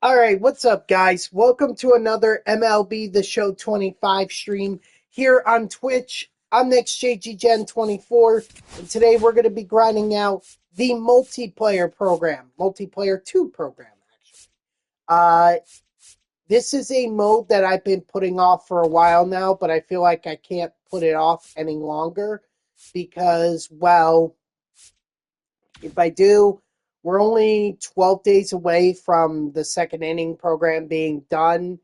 All right, what's up, guys? Welcome to another MLB The Show 25 stream here on Twitch. I'm NextJGGen 24, and today we're going to be grinding out the multiplayer program, multiplayer 2 program, actually. This is a mode that I've been putting off for a while now, but I feel like I can't put it off any longer because, well, if I do, we're only 12 days away from the second inning program being done.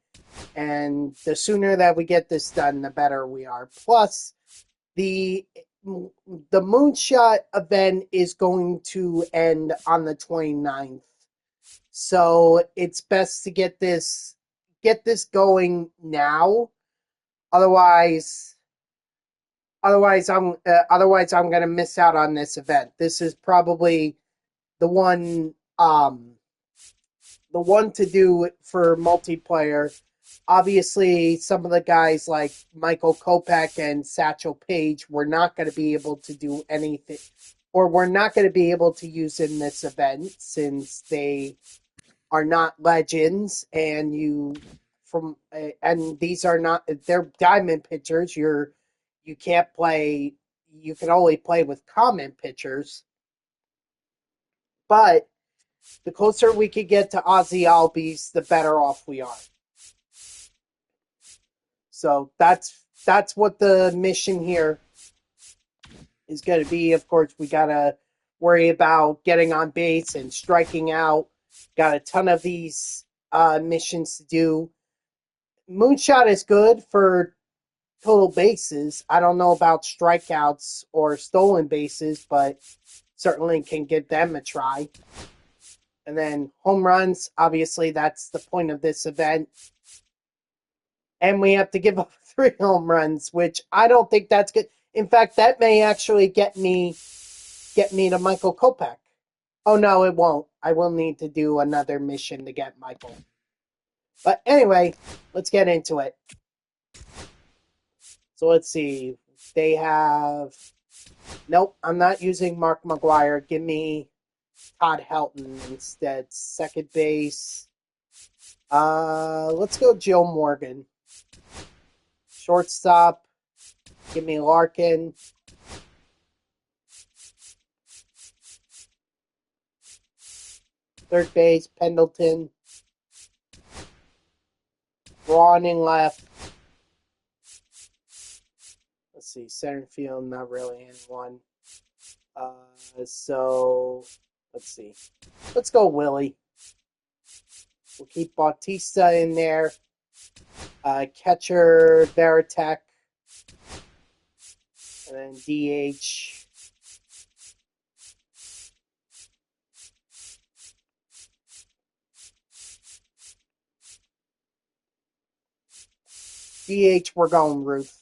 And the sooner that we get this done, the better we are. Plus, the the Moonshot event is going to end on the 29th. So it's best to get this going now. Otherwise, otherwise I'm going to miss out on this event. This is probably the one the one to do for multiplayer. Obviously, some of the guys like Michael Kopech and Satchel Paige were not going to be able to do anything, or we're not going to be able to use in this event since they are not legends, and these are not, they're diamond pitchers. You can't play. You can only play with common pitchers, but the closer we could get to Ozzy Albies, the better off we are. So that's what the mission here is going to be. Of course, we got to worry about getting on base and striking out. Got a ton of these missions to do. Moonshot is good for total bases. I don't know about strikeouts or stolen bases, but certainly can give them a try. And then home runs, obviously, that's the point of this event. And we have to give up 3 home runs, which I don't think that's good. In fact, that may actually get me to Michael Kopech. Oh no, it won't. I will need to do another mission to get Michael. But anyway, let's get into it. So let's see. They have... Nope, I'm not using Mark McGuire. Give me Todd Helton instead. Second base. Let's go Joe Morgan. Shortstop. Give me Larkin. Third base, Pendleton. Braun in left. Let's see, center field, not really anyone. So, let's see. Let's go Willie. We'll keep Bautista in there. Catcher, Veritek. And then DH. DH, we're going Ruth.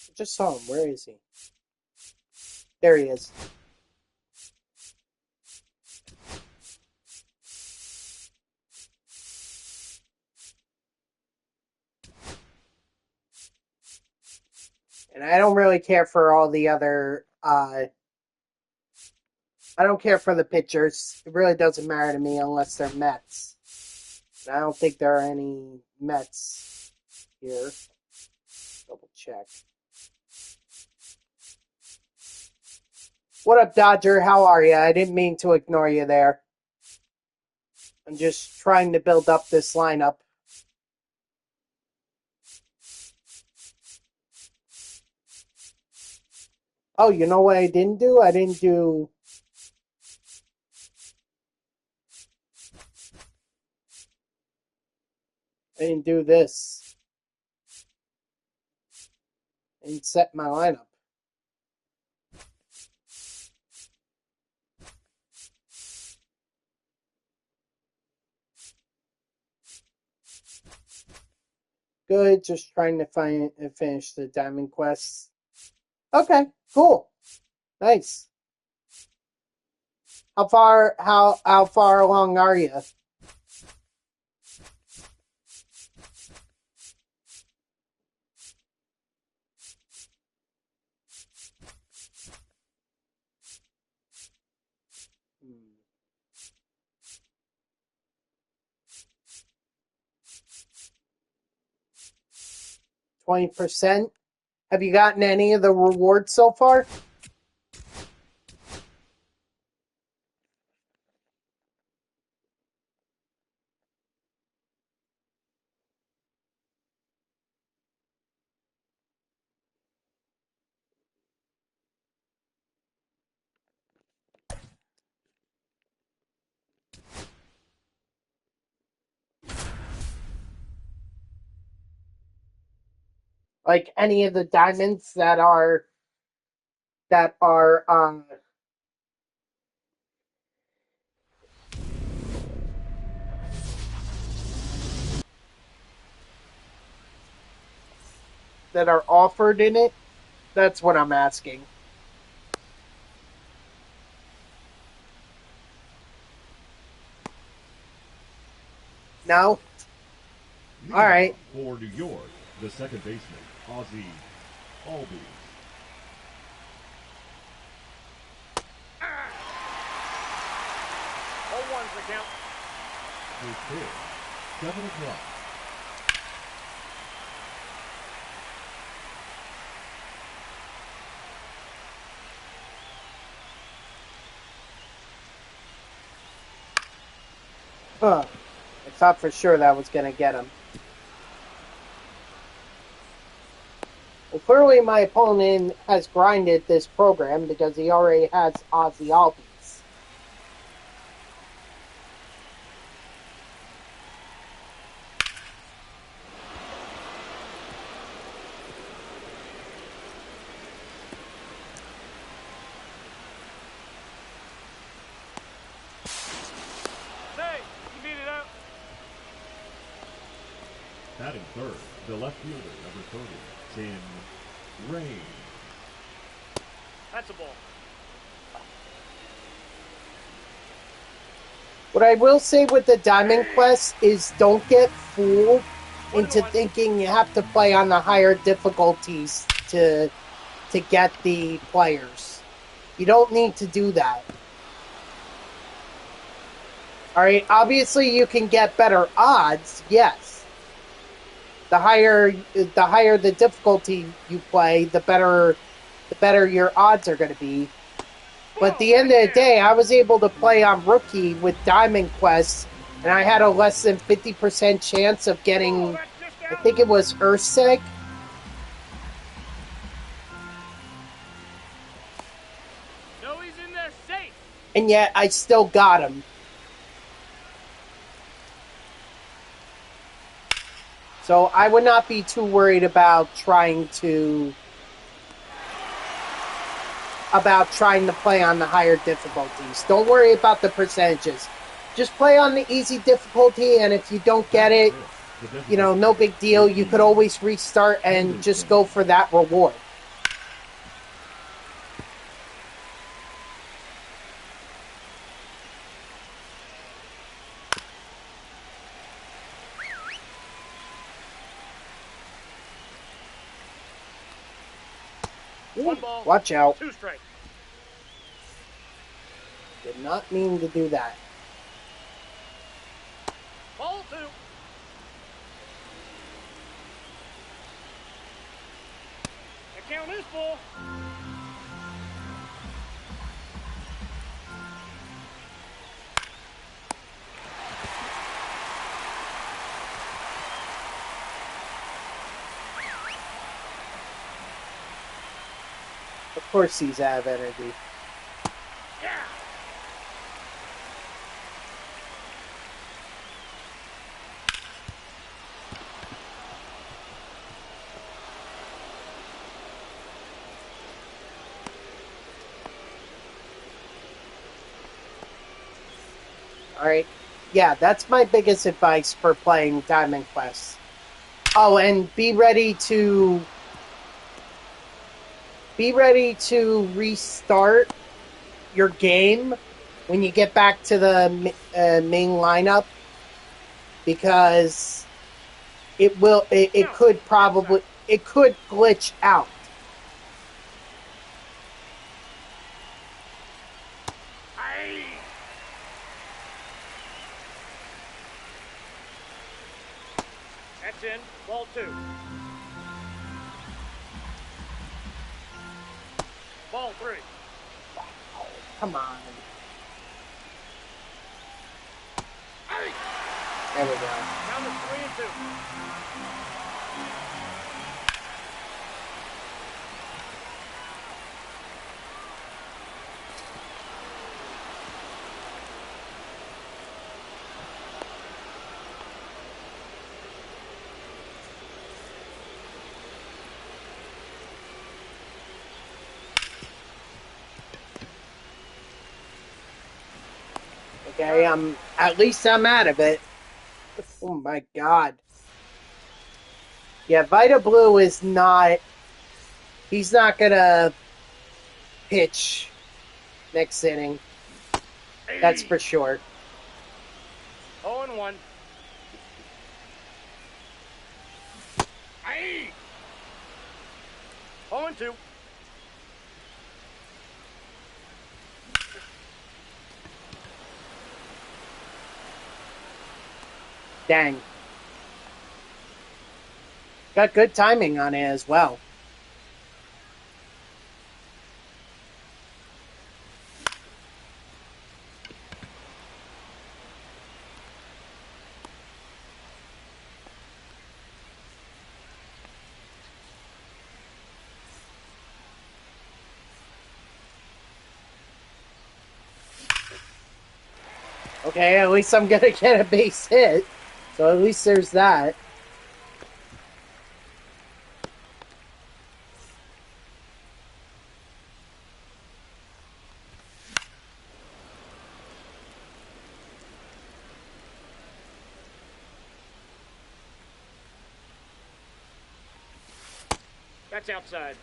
I just saw him. Where is he? There he is. And I don't really care for all the other... I don't care for the pitchers. It really doesn't matter to me unless they're Mets. I don't think there are any Mets here. Double check. What up, Dodger? How are you? I didn't mean to ignore you there. I'm just trying to build up this lineup. Oh, you know what I didn't do? I didn't do this. I didn't set my lineup. Good, just trying to finish the Diamond Quest. Okay, cool. Nice. How far along are you? 20%. Have you gotten any of the rewards so far? Like any of the diamonds that are that are that are offered in it? That's what I'm asking. No? All right. For New York, the second baseman, Ozzy Albies. All one's the count. First pitch, 7 o'clock. Huh. I thought for sure that was going to get him. Well, clearly my opponent has grinded this program because he already has Ozzy Albies. Hey, you beat it up. Batting third, the left fielder, number 30, Tim Rain. That's a ball. What I will say with the Diamond Quest is don't get fooled into thinking you have to play on the higher difficulties to get the players. You don't need to do that. All right, obviously you can get better odds, yes. The higher the difficulty you play, the better your odds are going to be. But at the end of the day, I was able to play on Rookie with Diamond Quest, and I had a less than 50% chance of getting, I think it was Urseg. No, he's in there safe. And yet I still got him. So I would not be too worried about trying to play on the higher difficulties. Don't worry about the percentages. Just play on the easy difficulty, and if you don't get it, no big deal. You could always restart and just go for that reward. One ball. Watch out. 2 strikes. Did not mean to do that. Ball 2. The count is full. Of course he's out of energy. Yeah. Alright. Yeah, that's my biggest advice for playing Diamond Quest. Oh, and be ready to restart your game when you get back to the main lineup, because it could glitch out. Aye. That's in. Ball 2. Ball 3. Oh, come on. Hey! There we go. Count is 3-2. Okay, at least I'm out of it. Oh my god. Yeah, Vita Blue is not. He's not gonna pitch next inning. That's for sure. 0-1. Aye! 0-2. Dang. Got good timing on it as well. Okay, at least I'm gonna get a base hit. So at least there's that. That's outside.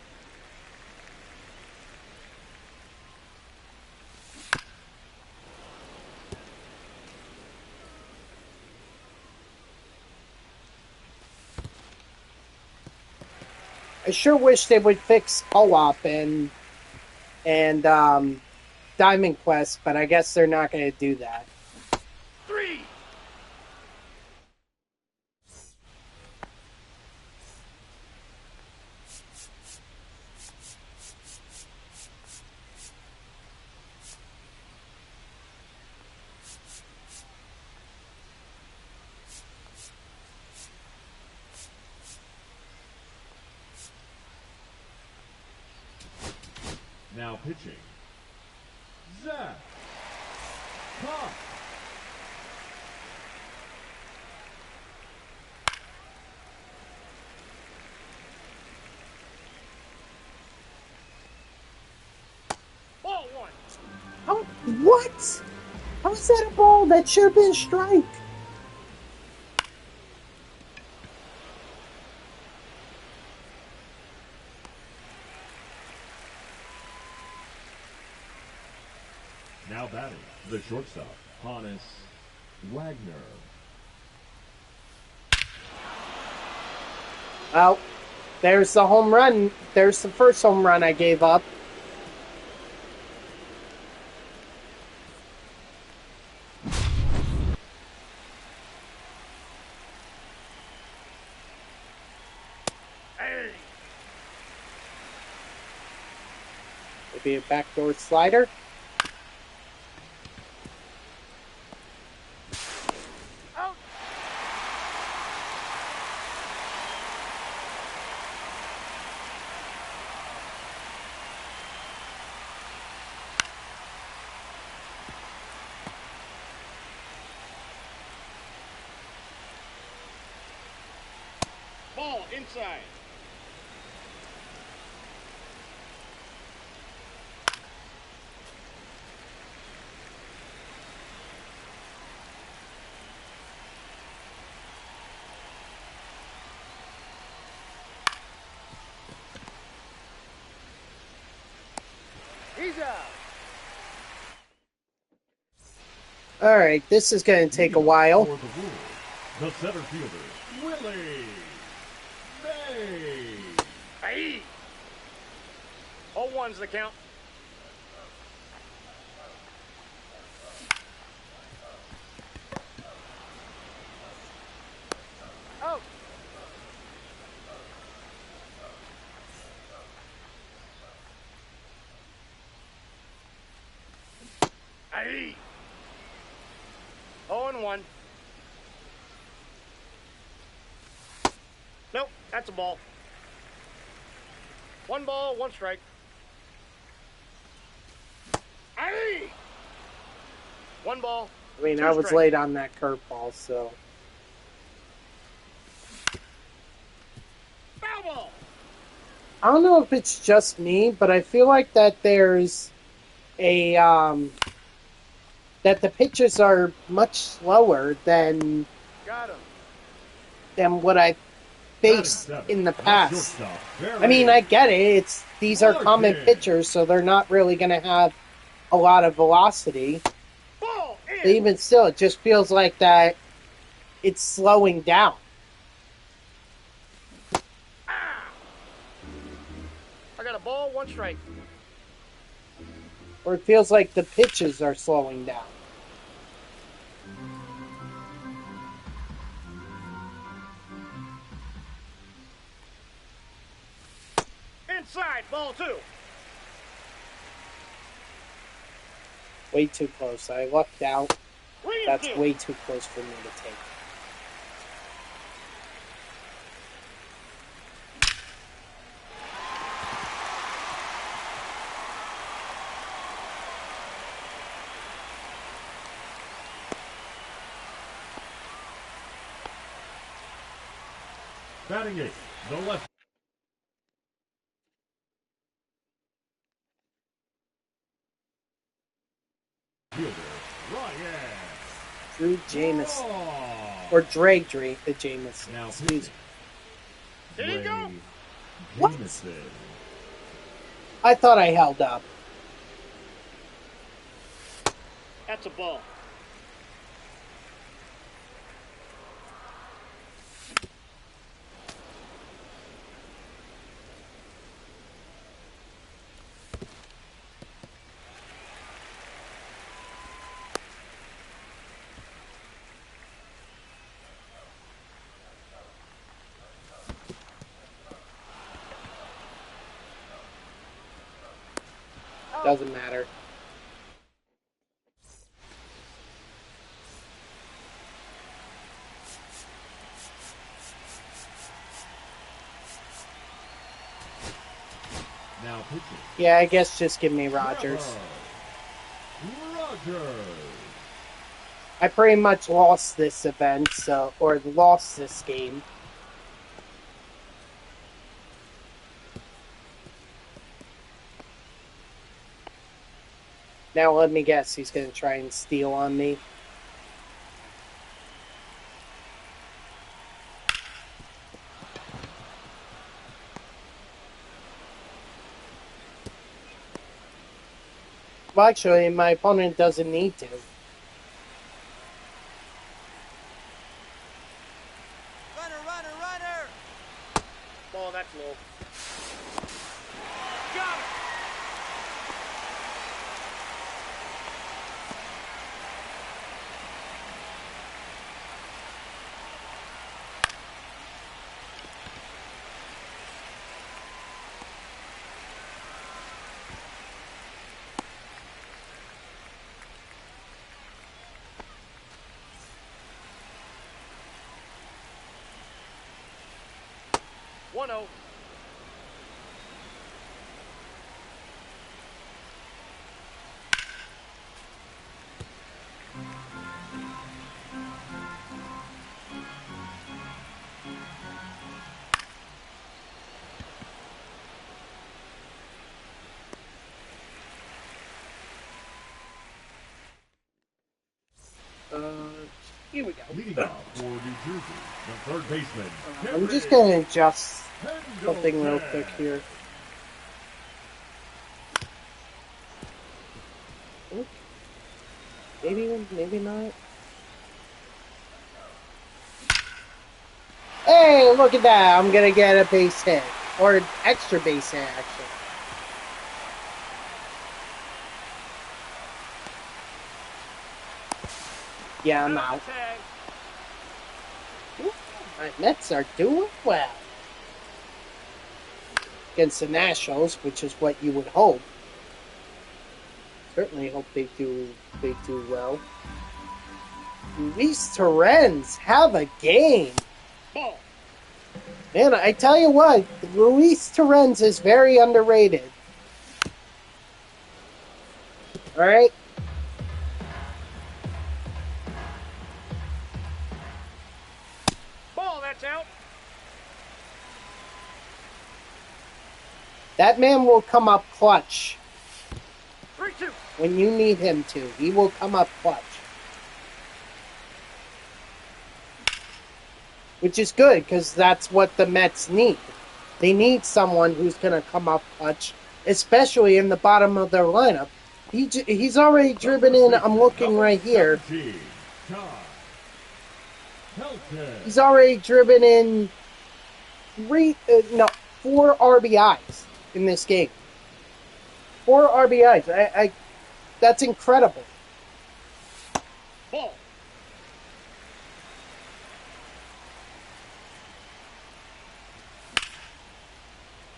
I sure wish they would fix co-op and Diamond Quest, but I guess they're not going to do that. 3. Now pitching. Zach. Pop. Ball 1. Oh, what? How's that a ball? That should have been a strike. Now batting. The shortstop. Hannes Wagner. Well, there's the home run. There's the first home run I gave up. Hey! Maybe a backdoor slider. Out! Ball inside. He's out. All right, this is going to take a while. For the Wolves, the center fielder, Willie May. Hey! 0-1's the count. Out. Aye. 0-1. Nope, that's a ball. 1 ball, 1 strike. Aye. 1 ball. I mean, 2 I was strikes. late on that curveball, so. Foul ball. I don't know if it's just me, but I feel like that there's a, that the pitches are much slower than Got him. what I faced Batting in the seven, past. shortstop, I mean, I get it. These are common Larkin. pitchers, so they're not really going to have a lot of velocity. Ball in. But even still, it just feels like that it's slowing down. I got a ball, 1 strike. Or it feels like the pitches are slowing down. Inside, ball 2. Way too close. I lucked out. 3-2. That's way too close for me to take. Batting 8, the left fielder, Ryan. Drew Jameson. Draw. Or Dre Jameson. Now Excuse me. There you go. What? Jameson. I thought I held up. That's a ball. Doesn't matter. Now pitching. Yeah, I guess just give me Rogers. Rogers. I pretty much lost this event, or lost this game. Now let me guess, he's going to try and steal on me. Well, actually, my opponent doesn't need to. Runner. Ball, that's low. Got it. One 0. Here we go. Leading off for New Jersey, the third baseman. I'm just going to adjust Pendleton. something real quick here. Maybe not. Hey, look at that. I'm going to get a base hit. Or an extra base hit, actually. Yeah, I'm out. Ooh, my Mets are doing well. Against the Nationals, which is what you would hope. certainly hope they do well. Luis Torrens, have a game. Ball. Man, I tell you what, Luis Torrens is very underrated. All right. Ball, that's out. That man will come up clutch 3-2. when you need him to. He will come up clutch. Which is good, because that's what the Mets need. They need someone who's going to come up clutch, especially in the bottom of their lineup. He's already driven in, I'm looking right here. He's already driven in 4 RBIs in this game. 4 RBIs. That's incredible. Ball.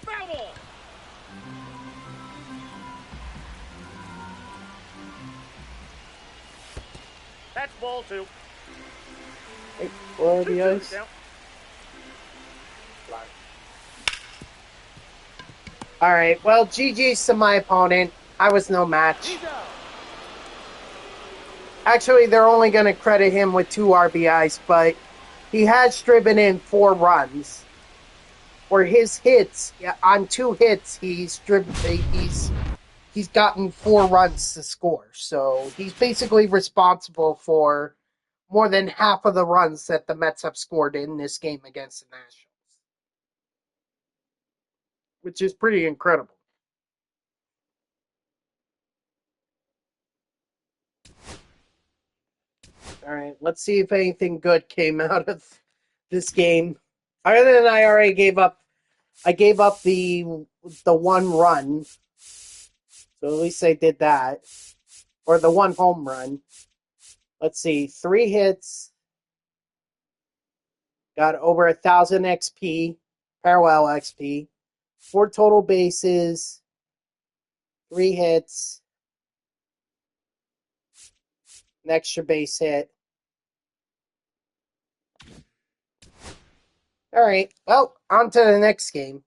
Foul ball. That's ball 2. Hey, 4 2-2 RBIs. count. All right, well, GG's to my opponent. I was no match. He's out. Actually, they're only going to credit him with 2 RBIs, but he has driven in 4 runs. For his hits, on 2 hits, he's gotten 4 runs to score. So he's basically responsible for more than half of the runs that the Mets have scored in this game against the Nationals, which is pretty incredible. All right, let's see if anything good came out of this game. Other than I already gave up the 1 run, so at least I did that, or the 1 home run. Let's see, 3 hits, got over 1,000 XP, parallel XP, 4 total bases, 3 hits, an extra base hit. All right, well, on to the next game.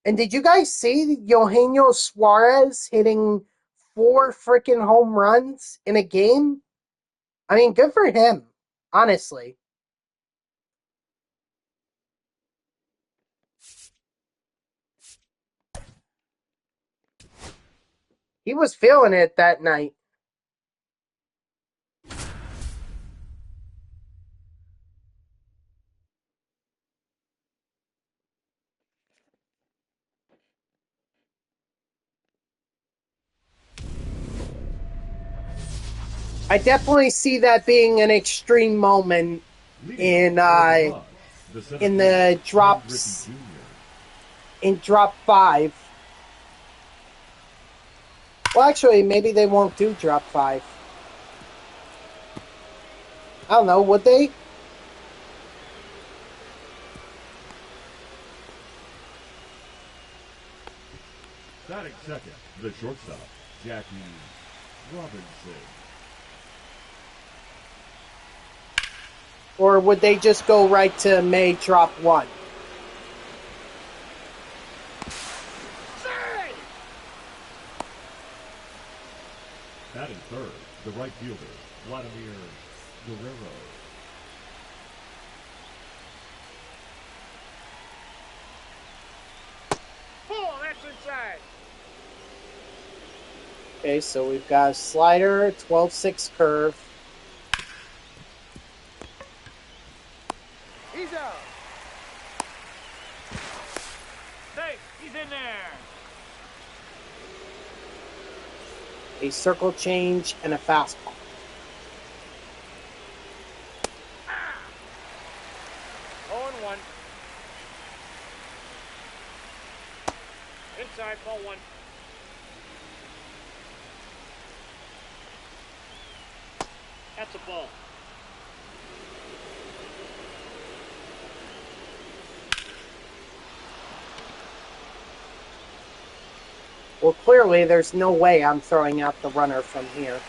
And did you guys see Eugenio Suarez hitting 4 freaking home runs in a game? I mean, good for him, honestly. He was feeling it that night. I definitely see that being an extreme moment in the drops in drop 5. Well, actually, maybe they won't do drop 5. I don't know, would they? Batting second, the shortstop, Jackie Robinson. Or would they just go right to May drop 1? Side. Batting third, the right fielder, Vladimir Guerrero. Ball, that's inside. Okay, so we've got a slider, 12-6 curve. He's out. Hey, he's in there. A circle change, and a fastball. Ah. 0-1. Inside, ball 1. That's a ball. Well, clearly there's no way I'm throwing out the runner from here.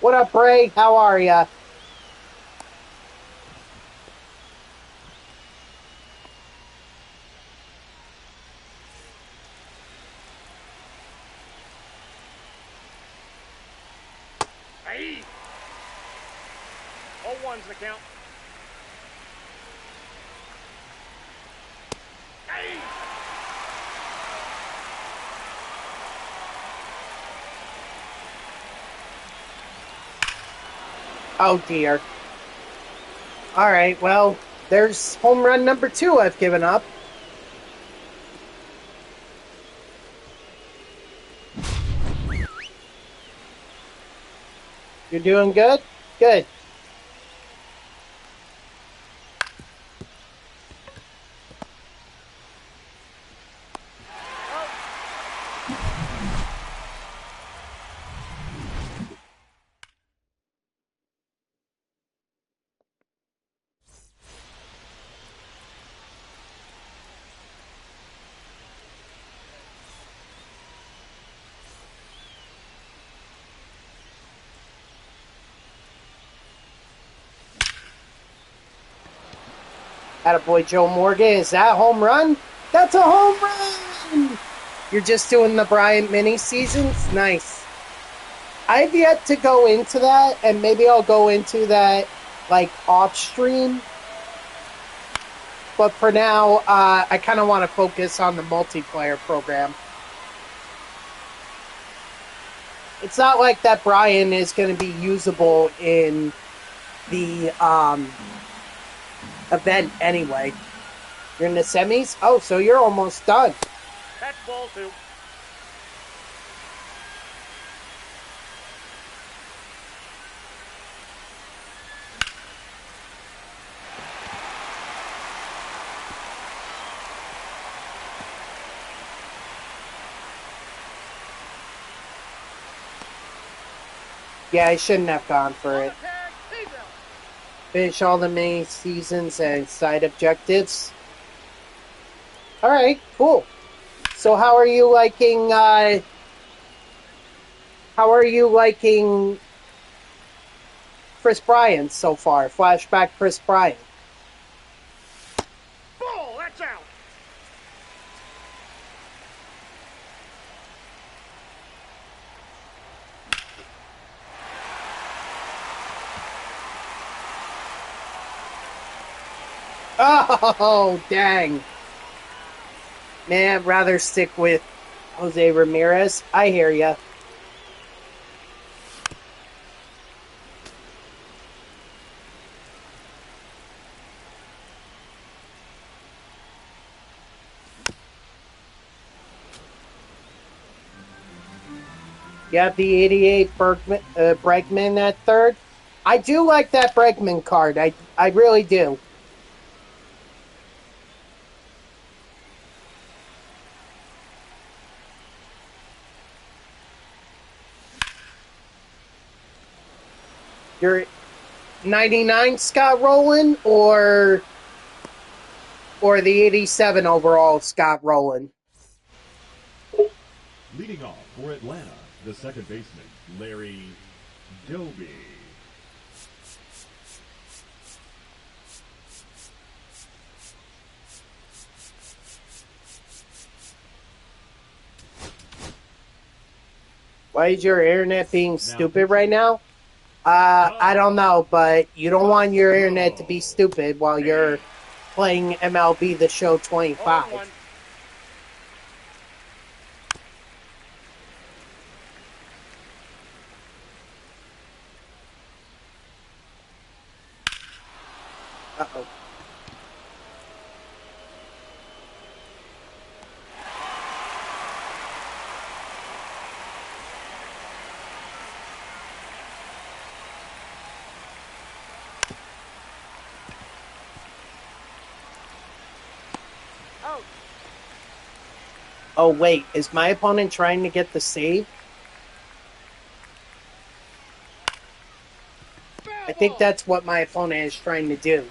What up, Bray? How are ya? Aye. 0-1's the count. Aye. Oh, dear. All right, well, there's home run number 2 I've given up. You're doing good? Good. Attaboy Joe Morgan. Is that a home run? That's a home run! You're just doing the Bryant mini seasons? Nice. I've yet to go into that, and maybe I'll go into that, like, off stream. But for now, I kind of want to focus on the multiplayer program. It's not like that Brian is going to be usable in the event anyway. You're in the semis? Oh, so you're almost done. That's ball 2. Yeah, I shouldn't have gone for it. Tag, he's out. Finish all the mini seasons and side objectives. Alright, cool. So how are you liking Chris Bryant so far? Flashback Chris Bryant. Ball, that's out. Oh, dang. Man, I'd rather stick with Jose Ramirez. I hear ya. You have the 88 Bregman at third. I do like that Bregman card. I really do. You're 99 Scott Rowland or the 87 overall Scott Rowland? Leading off for Atlanta, the second baseman, Larry Doby. Why is your internet being stupid right now? I don't know, but you don't want your internet to be stupid while you're playing MLB The Show 25. 0-1. Uh-oh. Out. Oh, wait. Is my opponent trying to get the save? I think that's what my opponent is trying to do.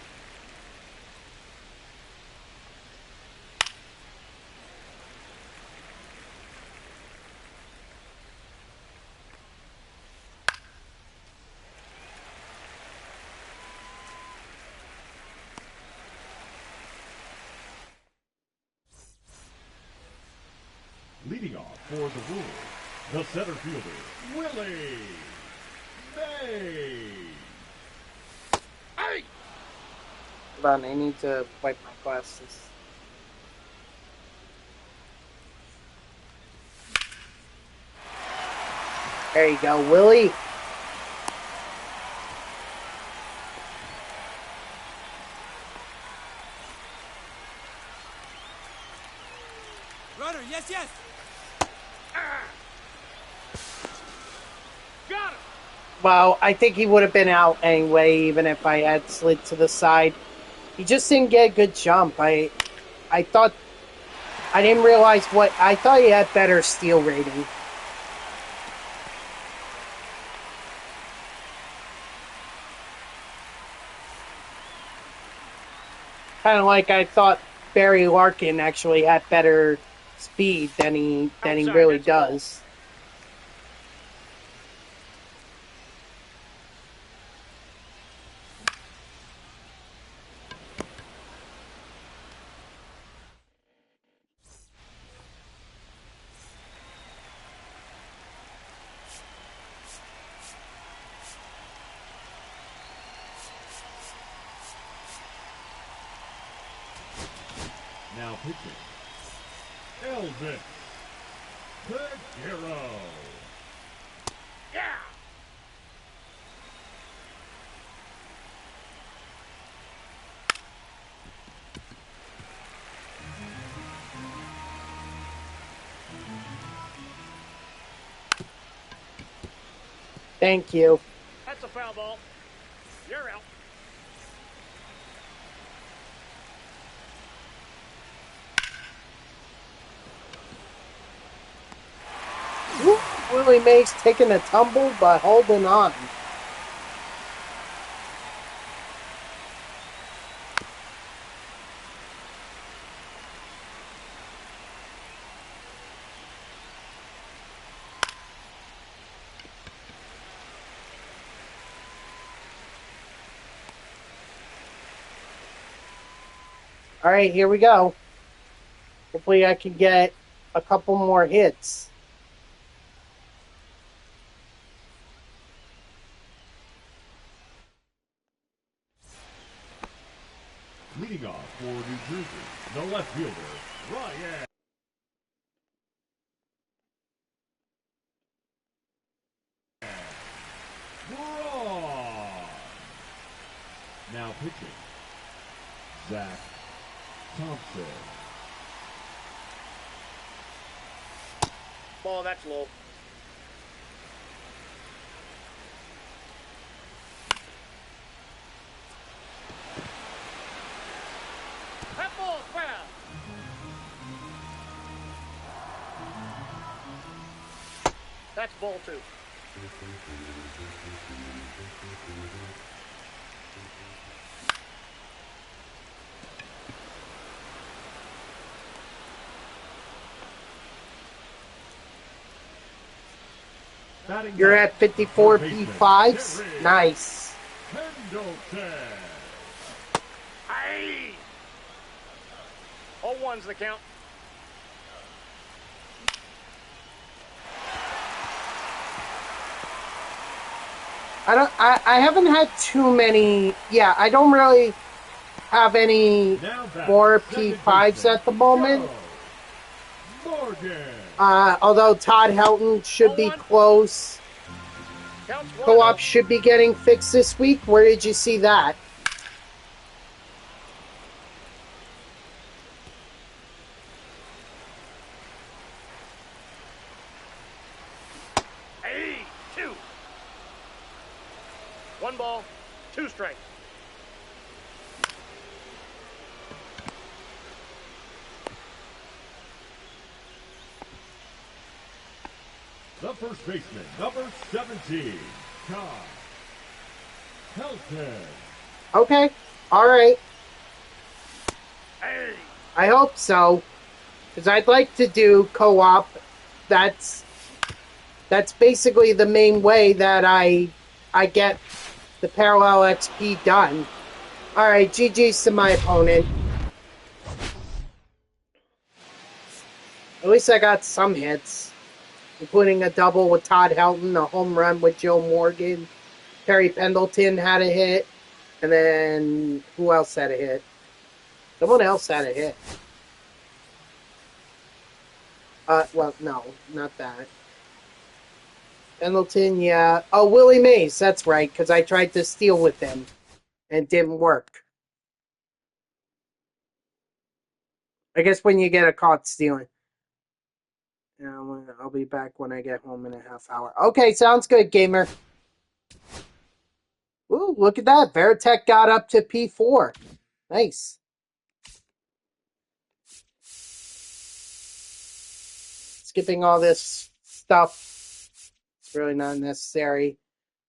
Leading off for the Wolves, the center fielder, Willie May. Hey! Hold on, I need to wipe my glasses. There you go, Willie. Runner, yes, yes. Got him! Well, I think he would have been out anyway, even if I had slid to the side. He just didn't get a good jump. I thought... I didn't realize what... I thought he had better steal rating. Kind of like I thought Barry Larkin actually had better speed than he Outside, really that's a ball. does. Now pitching, Elvis Peguero. Yeah! Thank you. That's a foul ball. You're out. Woo! Willie Mays taking a tumble, but holding on. All right, here we go. Hopefully I can get a couple more hits. Leading off for New Jersey, the left fielder, Ryan Braun. Now pitching, Zach Thompson. Ball, that's low. That ball's foul. That's ball two. Batting You're ninth, at 54 third baseman, P5s. Jerry Nice. Pendleton. Hey! 0-1's the count. I haven't had too many. Yeah, I don't really have any Now back, more second P5s baseman, at the moment. Joe Morgan. Although Todd Helton should be 0-1. close. Counts Co-op 1-0. should be getting fixed this week. Where did you see that? Hey, 2. 1 ball, 2 strikes. The first baseman, number 17, Kai Helton. Okay. All right. Hey. I hope so. Because I'd like to do co-op. That's basically the main way that I get the parallel XP done. All right, GG's to my opponent. At least I got some hits, including a double with Todd Helton, a home run with Joe Morgan. Terry Pendleton had a hit, and then who else had a hit? Someone else had a hit. Well, no, not that. Pendleton, yeah. Oh, Willie Mays, that's right, because I tried to steal with him, and it didn't work. I guess when you get caught stealing. I'll be back when I get home in a half hour. Okay, sounds good, gamer. Ooh, look at that. Veritek got up to P4. Nice. Skipping all this stuff. It's really not necessary.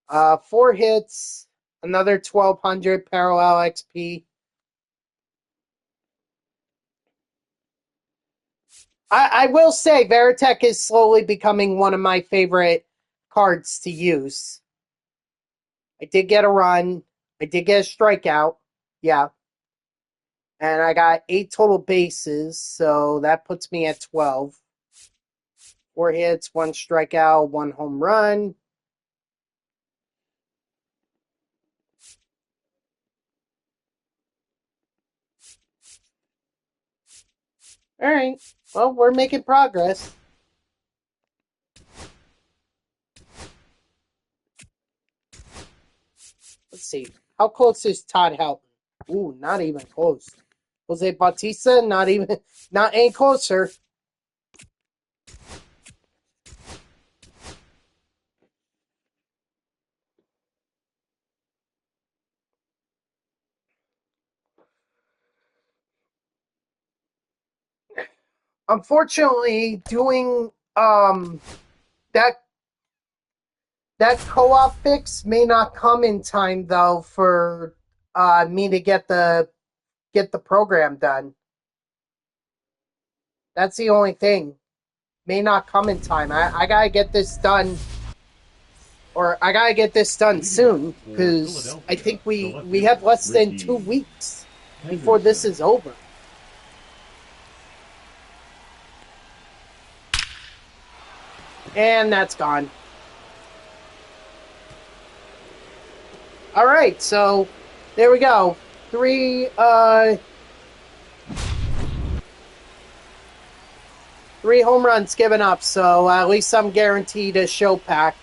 4 hits. Another 1,200 parallel XP. I will say Veritek is slowly becoming one of my favorite cards to use. I did get a run. I did get a strikeout. Yeah. And I got 8 total bases, so that puts me at 12. 4 hits, 1 strikeout, 1 home run. All right. Well, we're making progress. Let's see. How close is Todd Helton? Ooh, not even close. Jose Bautista, not any closer. Unfortunately, doing that co-op fix may not come in time though for me to get the program done. That's the only thing. May not come in time. I gotta get this done, or I gotta get this done soon because I think we have less than 2 weeks before this is over. And that's gone. All right, so there we go. 3 home runs given up, so at least I'm guaranteed a show pack.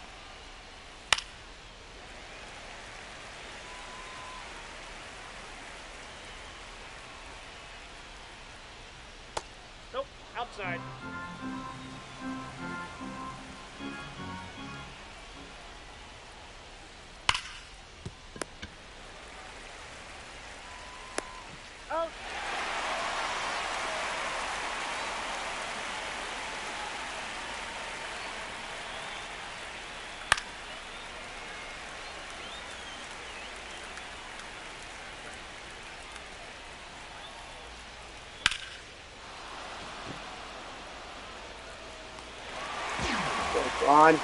Nope, outside. Out. On.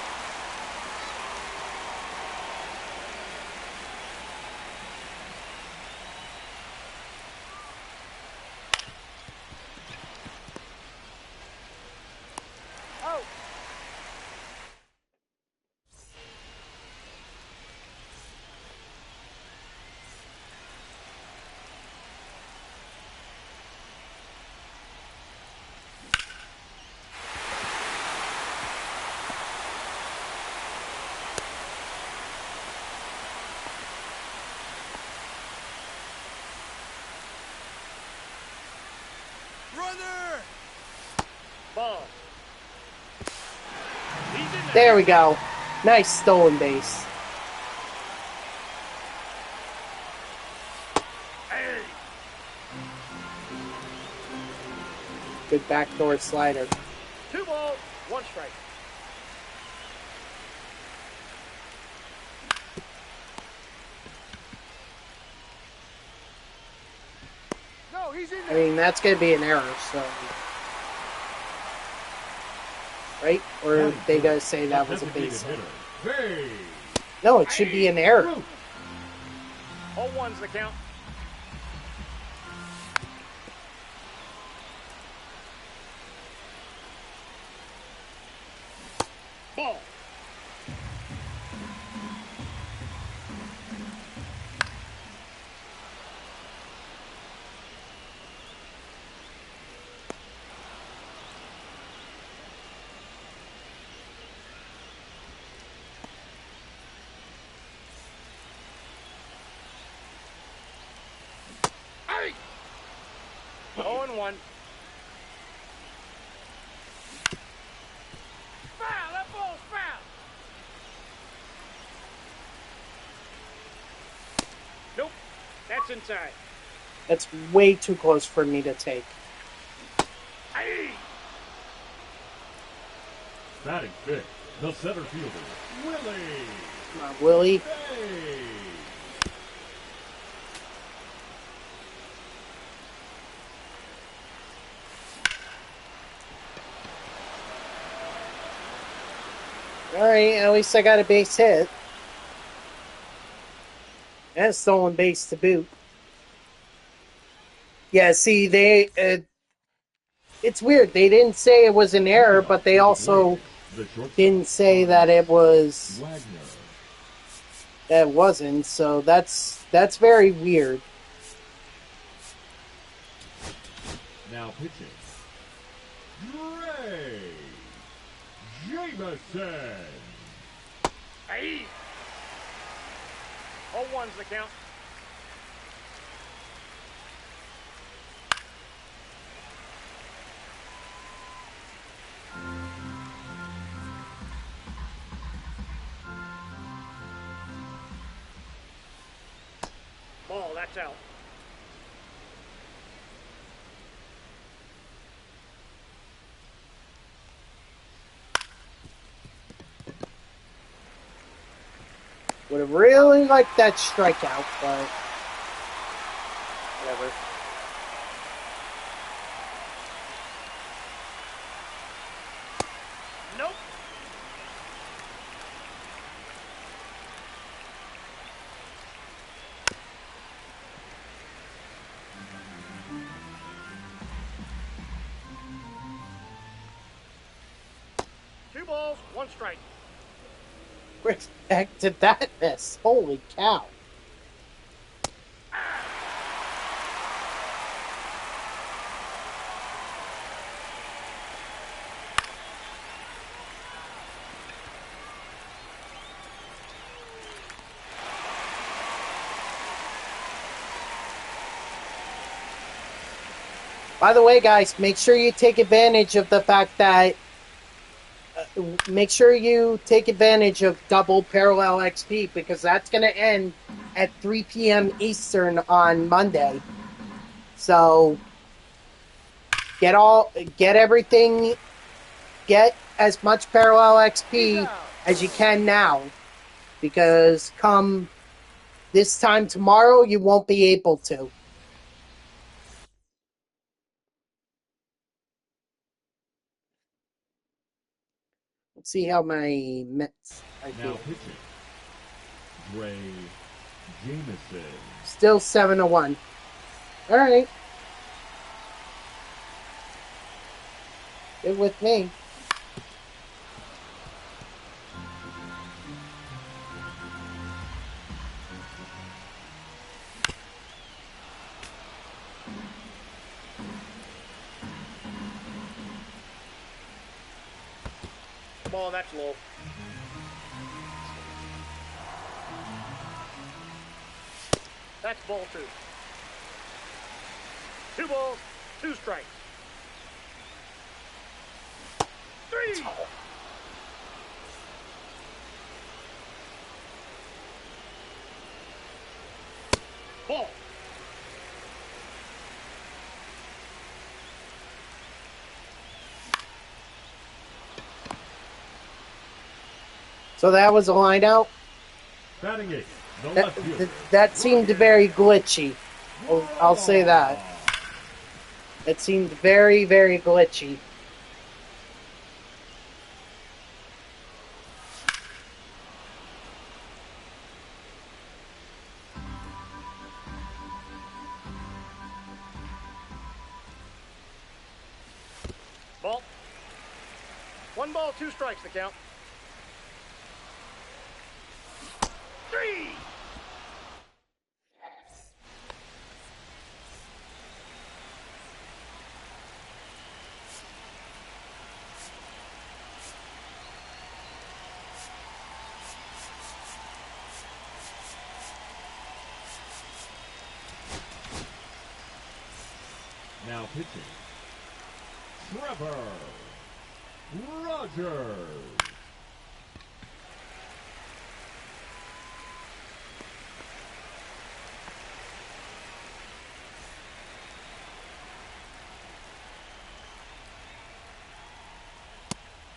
Oh. Runner! Ball. There we go. Nice stolen base. Hey. Good backdoor slider. 2 balls, 1 strike. I mean, that's going to be an error, so... Right? Or are they going to say that was a base hit? Hey! No, it should be an error. 0-1's the count. Ball. Hey! 0-1. Foul! That ball's foul! Nope. That's inside. That's way too close for me to take. Hey! Batting fifth, the center fielder, Willie. Come on, Willie. Hey! Alright, at least I got a base hit. And a stolen base to boot. Yeah, see, it's weird. They didn't say it was an error, but they also didn't say that it was... that it wasn't, so that's very weird. Now pitching, Ray Jameson. Hey! 0-1's the count. Ball, that's out. Would have really liked that strikeout, but whatever. Nope. Two balls, one strike. Where the heck did that miss? Holy cow. By the way, guys, make sure you take advantage of the fact that make sure you take advantage of double parallel XP because that's going to end at 3 p.m. Eastern on Monday. So get everything, get as much parallel XP as you can now because come this time tomorrow, you won't be able to. Let's see how my Mets are Now doing. pitching, Ray Jameson. Still 7-1. All right. Good with me. Ball, that's low. That's ball two. Two balls, two strikes. Three. Ball. So that was a line out. Batting eight, the left fielder. That seemed very glitchy. I'll say that. It seemed very, very glitchy. Ball. 1 ball, 2 strikes the count. 3. Now pitching, Trevor Rogers.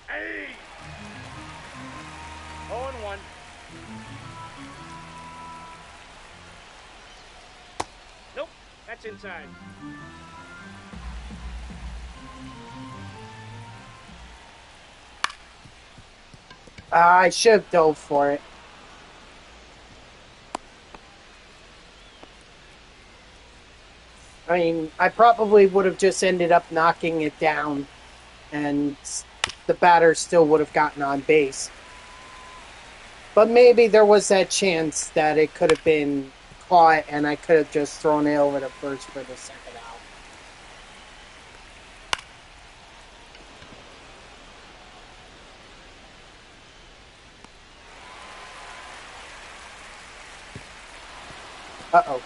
Hey! 0-1. Nope, that's inside. I should have dove for it. I mean, I probably would have just ended up knocking it down, and the batter still would have gotten on base. But maybe there was that chance that it could have been caught, and I could have just thrown it over to first for the second out. Uh-oh.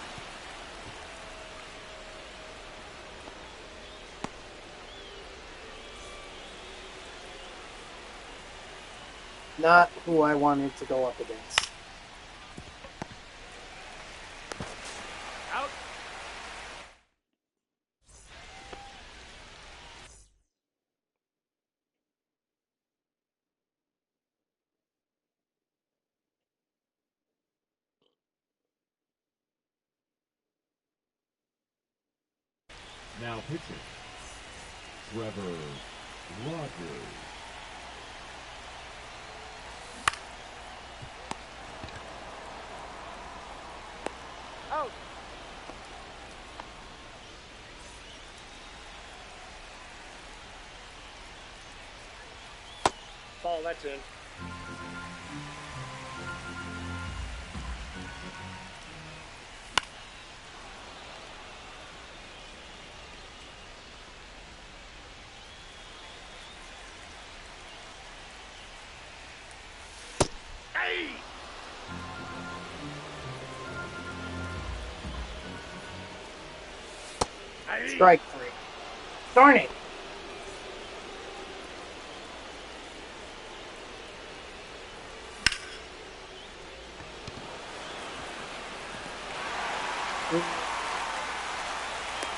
Not who I wanted to go up against. Out. Now pitching, Trevor Rogers. Out. Ball, that's in. Hey! Hey! Strike 3. Darn it!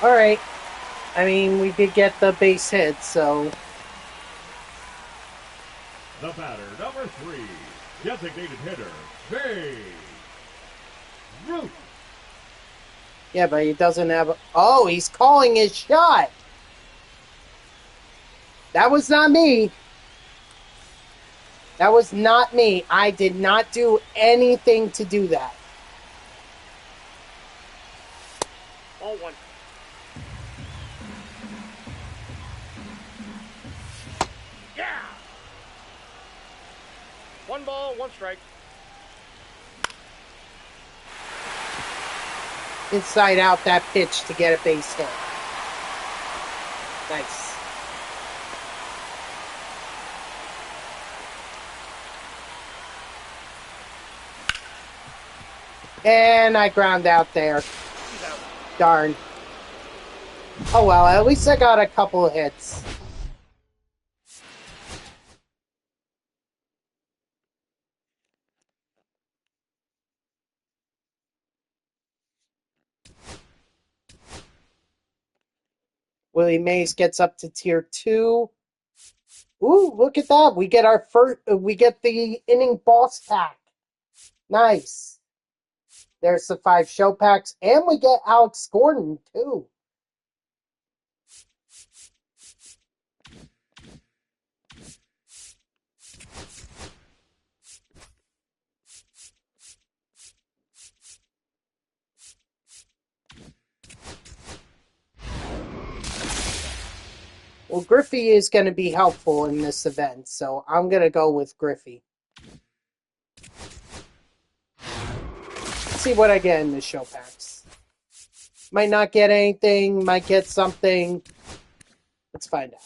Alright. I mean, we did get the base hit, so... The batter, number 3, designated hitter, Babe Ruth. Yeah, but he doesn't have... Oh, he's calling his shot! That was not me. That was not me. I did not do anything to do that. Ball 1. Yeah! 1 ball, 1 strike. Inside out that pitch to get a base hit. Nice. And I ground out there. He's out. Darn. Oh well, at least I got a couple of hits. Willie Mays gets up to tier 2. Ooh, look at that. We get our first, we get the inning boss pack. Nice. There's the 5 show packs, and we get Alex Gordon, too. Well, Griffey is going to be helpful in this event, so I'm going to go with Griffey. Let's see what I get in the show packs. Might not get anything, might get something. Let's find out.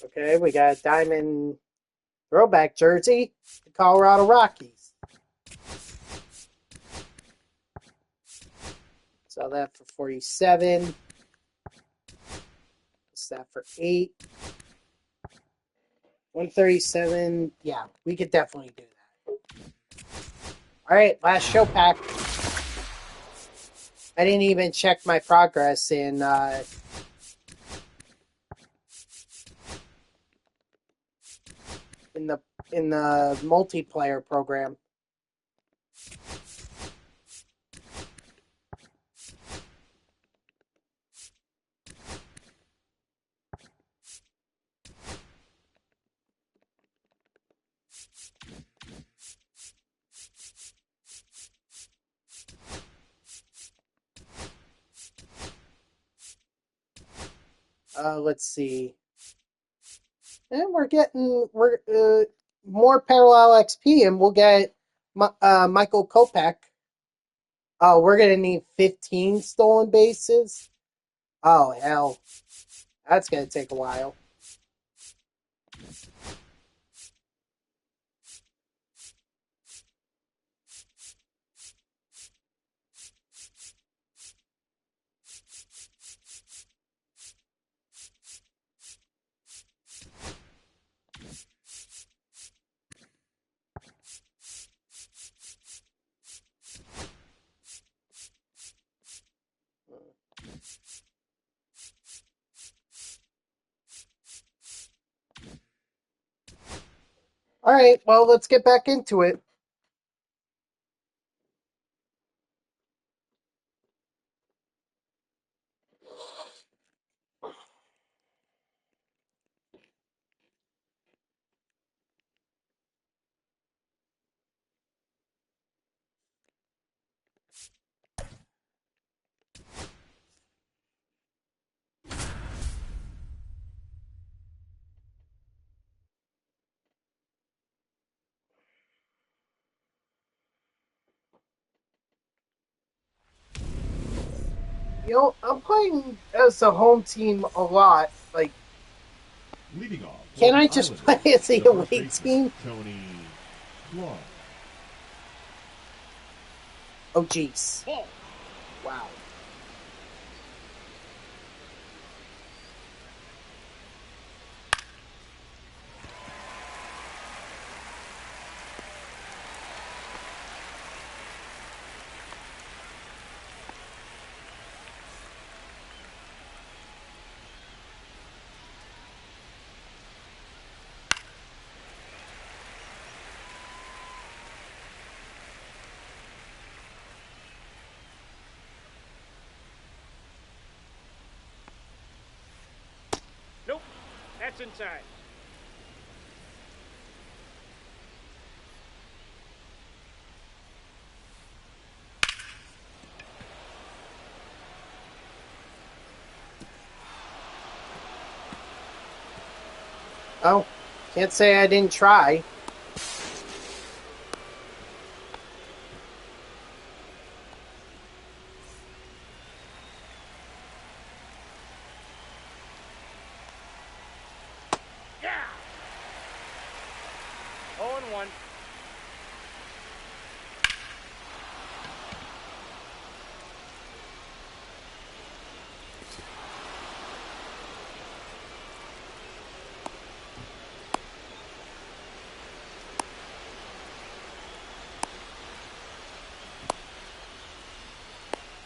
Okay, we got a diamond throwback jersey, the Colorado Rockies. Sell that for 47. What's that for 8? 137. Yeah, we could definitely do that. All right, last show pack. I didn't even check my progress in the multiplayer program. Let's see. And we're getting more parallel XP, and we'll get Michael Kopech. Oh, we're gonna need 15 stolen bases. Oh hell, that's gonna take a while. All right, well, let's get back into it. You know, I'm playing as a home team a lot. Like, Leading off. can I just play as the away team? Tony Clark. Oh, jeez. Ball. Wow. Nope. That's inside. Oh, can't say I didn't try. 0-1.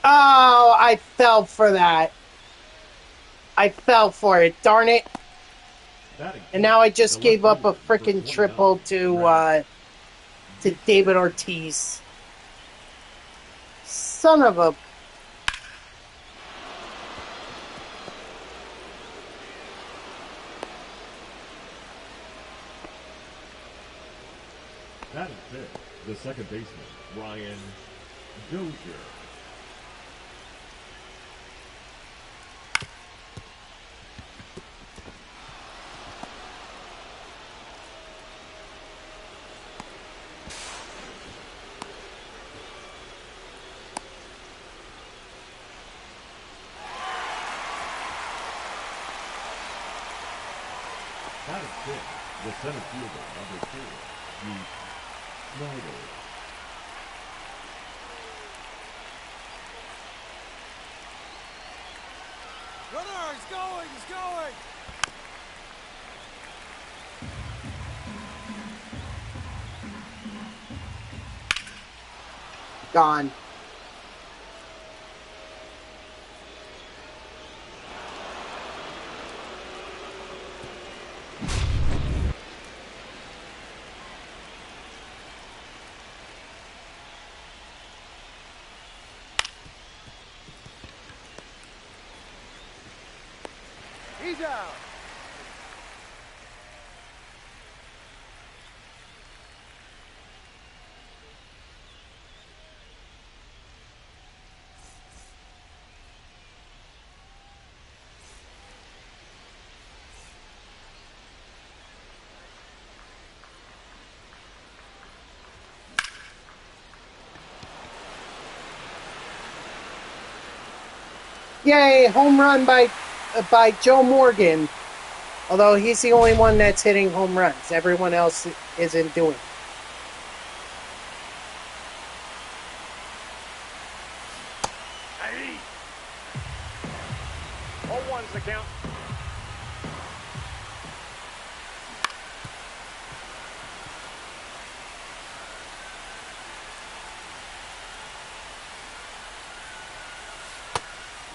Oh, I fell for that. I fell for it. Darn it. And now I just gave up a freaking triple to David Ortiz. Son of a... That is fifth, the second baseman, Ryan Dozier. That is fifth, the center fielder, number 4, Heath Snyder. Runner, he's going, he's going! Gone. He's out. Yay, home run by Joe Morgan. Although he's the only one that's hitting home runs. Everyone else isn't doing it. Hey. 0-1's the count.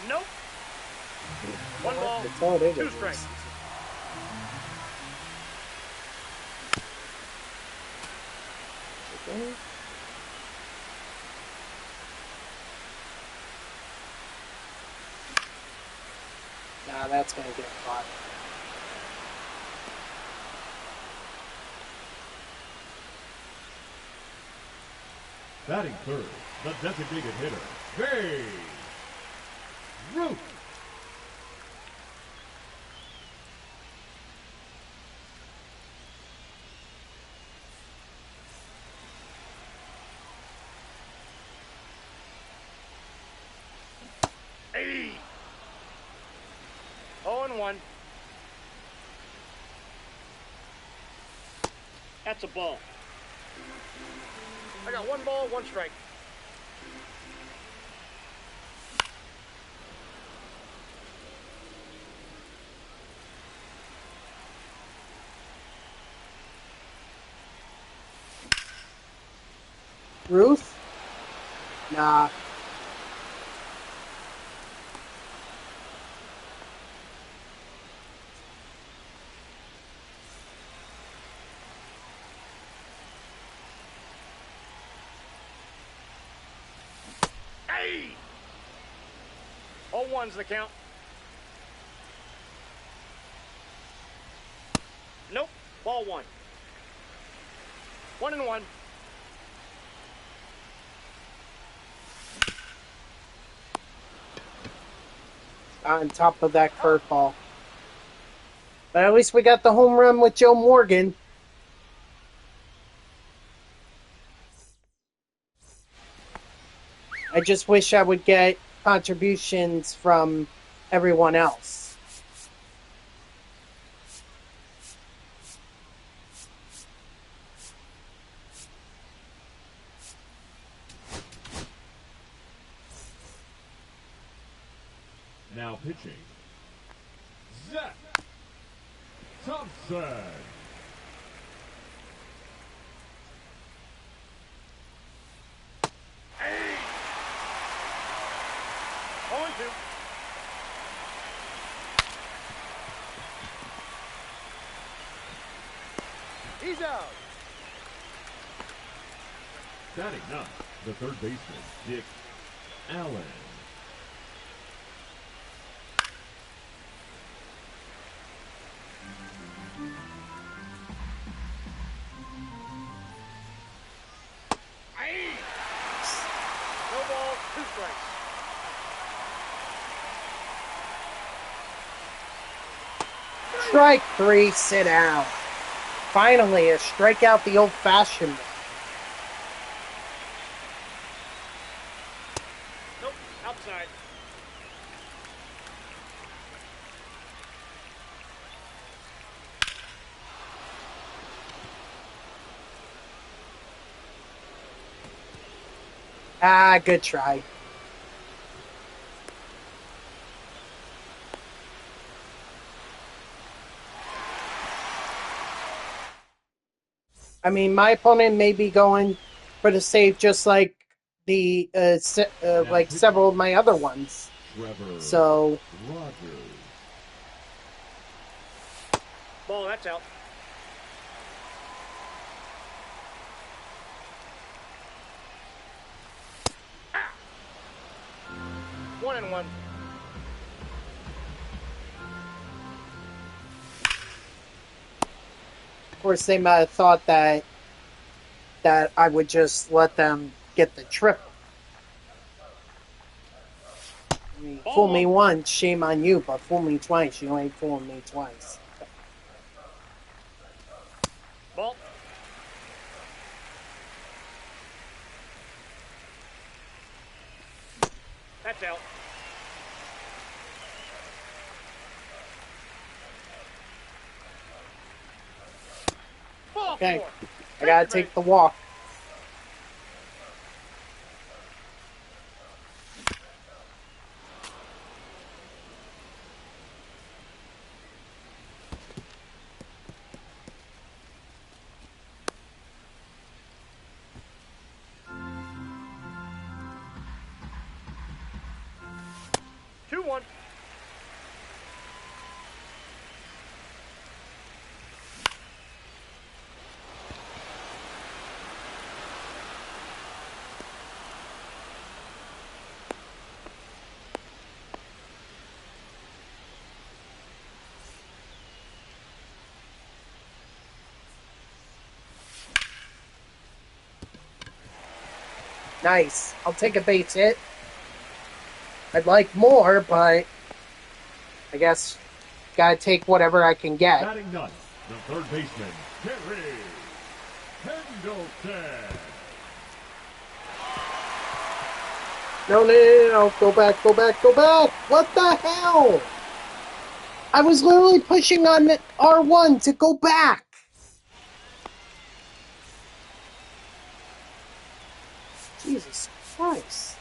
Nope. 1 ball, That's all they 2 do. strikes. Okay. Nah, that's gonna get caught. Batting third, the designated hitter, Babe Ruth. Hey. 0-1. That's a ball. I got 1 ball, 1 strike. Ruth? Nah. Hey. 0-1's the count. Nope. Ball 1. 1-1. On top of that curveball. But at least we got the home run with Joe Morgan. I just wish I would get contributions from everyone else. Now pitching, Zach Thompson. Hey! 0-2. He's out. Batting up, the third baseman, Dick Allen. Hey! No balls, 2 strikes. Strike 3, sit down. Finally, a strikeout the old-fashioned way. Nope, outside. Ah, good try. I mean, my opponent may be going for the save just like the like several of my other ones. Trevor So Rogers. Ball, that's out. Ah! 1-1. of course they might have thought that I would just let them get the triple. I mean, fool me once, shame on you, but fool me twice, you ain't fooling me twice. Ball. That's out. Ball Okay, 4. I gotta take the walk. Two, 1. Nice. I'll take a base hit. I'd like more, but I guess gotta take whatever I can get. Batting ninth, the third baseman, Terry Pendleton. No. Go back. What the hell? I was literally pushing on R1 to go back. Jesus Christ.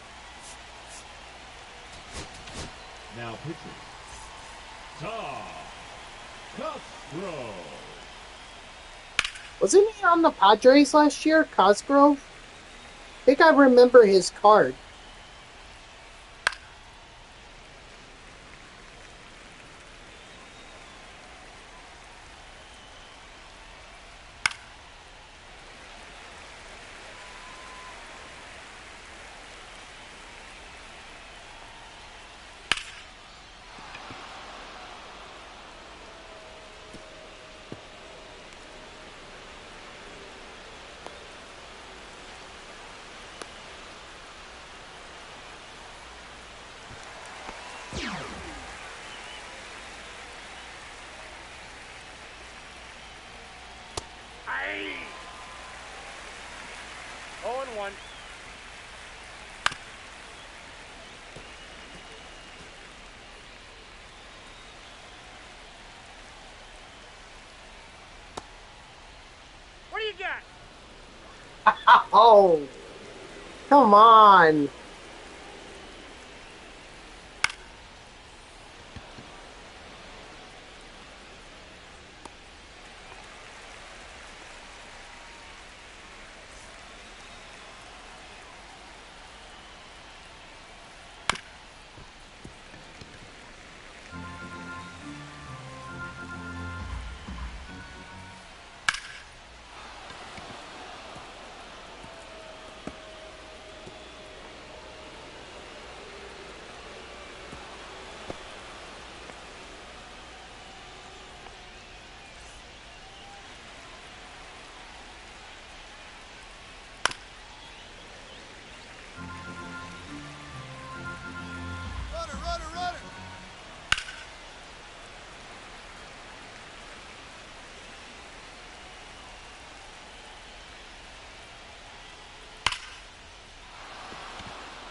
Now pitching, Tom Cosgrove. Wasn't he on the Padres last year, Cosgrove? I think I remember his card. Aye! 0-1. What do you got? Oh, come on.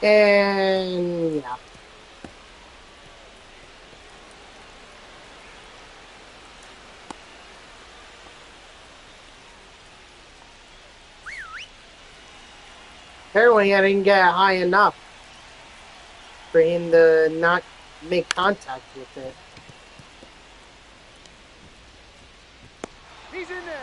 And yeah. Apparently I didn't get high enough for him to not make contact with it. He's in there.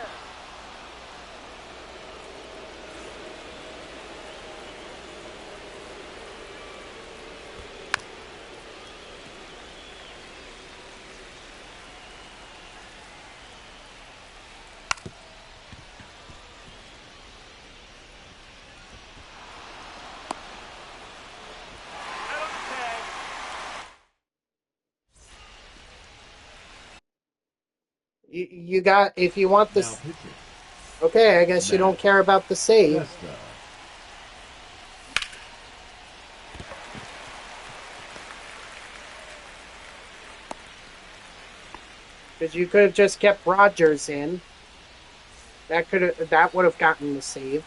You got, if you want Now this. pitching. Okay, I guess you don't care about the save. Vesta. Because you could have just kept Rogers in. That would have gotten the save.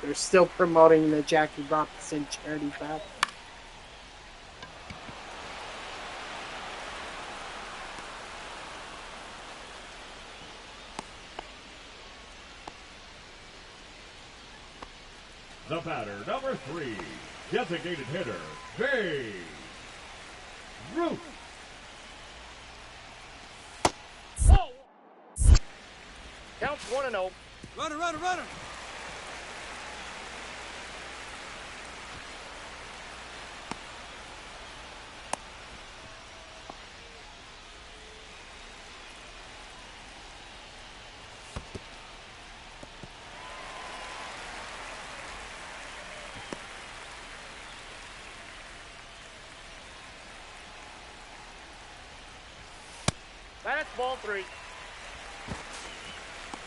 They're still promoting the Jackie Robinson charity bat. The batter, number 3, designated hitter, Babe Ruth. Whoa! Counts 1-0. Runner, runner, runner. That's ball 3.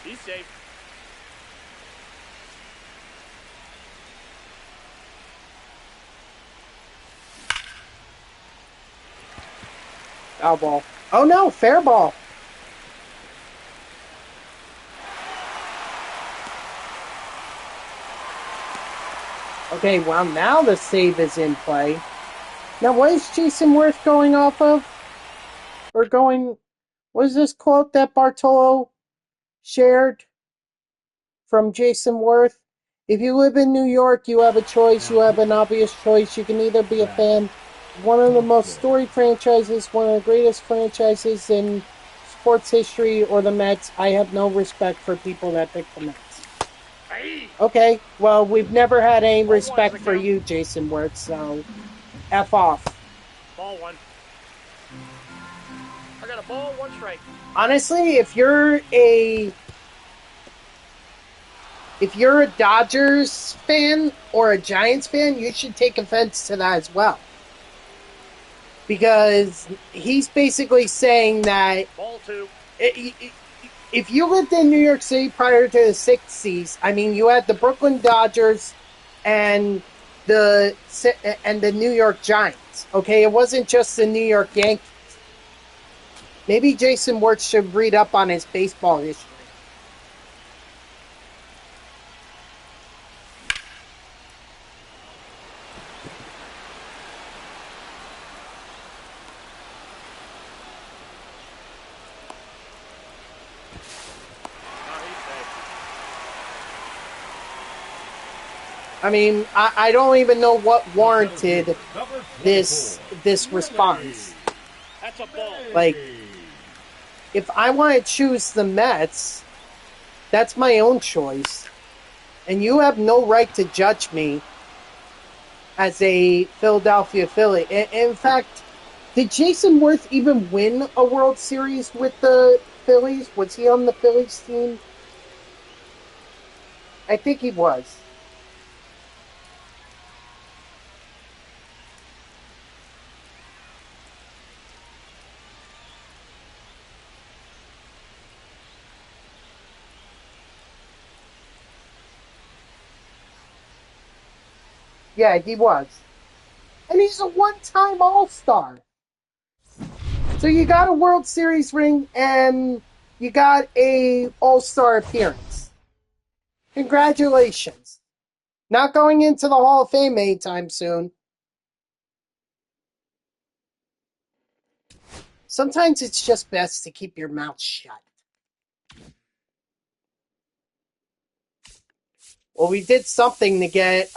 He's safe. Foul ball. Oh no, fair ball. Okay, well now the save is in play. Now what is Jason Worth going off of? Or going... What is this quote that Bartolo shared from Jason Worth? If you live in New York, you have a choice. You have an obvious choice. You can either be a fan of one of the most storied franchises, one of the greatest franchises in sports history, or the Mets. I have no respect for people that pick the Mets. Okay, well, we've never had any respect for you, Jason Worth, so F off. Ball 1. I got a ball, 1 strike. Honestly, if you're a Dodgers fan or a Giants fan, you should take offense to that as well. Because he's basically saying that Ball 2. If you lived in New York City prior to the 60s, I mean, you had the Brooklyn Dodgers and the New York Giants. Okay, it wasn't just the New York Yankees. Maybe Jason Worth should read up on his baseball history. I mean, I don't even know what warranted this response. That's a ball. Like, if I want to choose the Mets, that's my own choice. And you have no right to judge me as a Philadelphia Philly. In fact, did Jason Worth even win a World Series with the Phillies? Was he on the Phillies team? I think he was. Yeah, he was. And he's a one-time All-Star. So you got a World Series ring and you got a All-Star appearance. Congratulations. Not going into the Hall of Fame anytime soon. Sometimes it's just best to keep your mouth shut. Well, we did something to get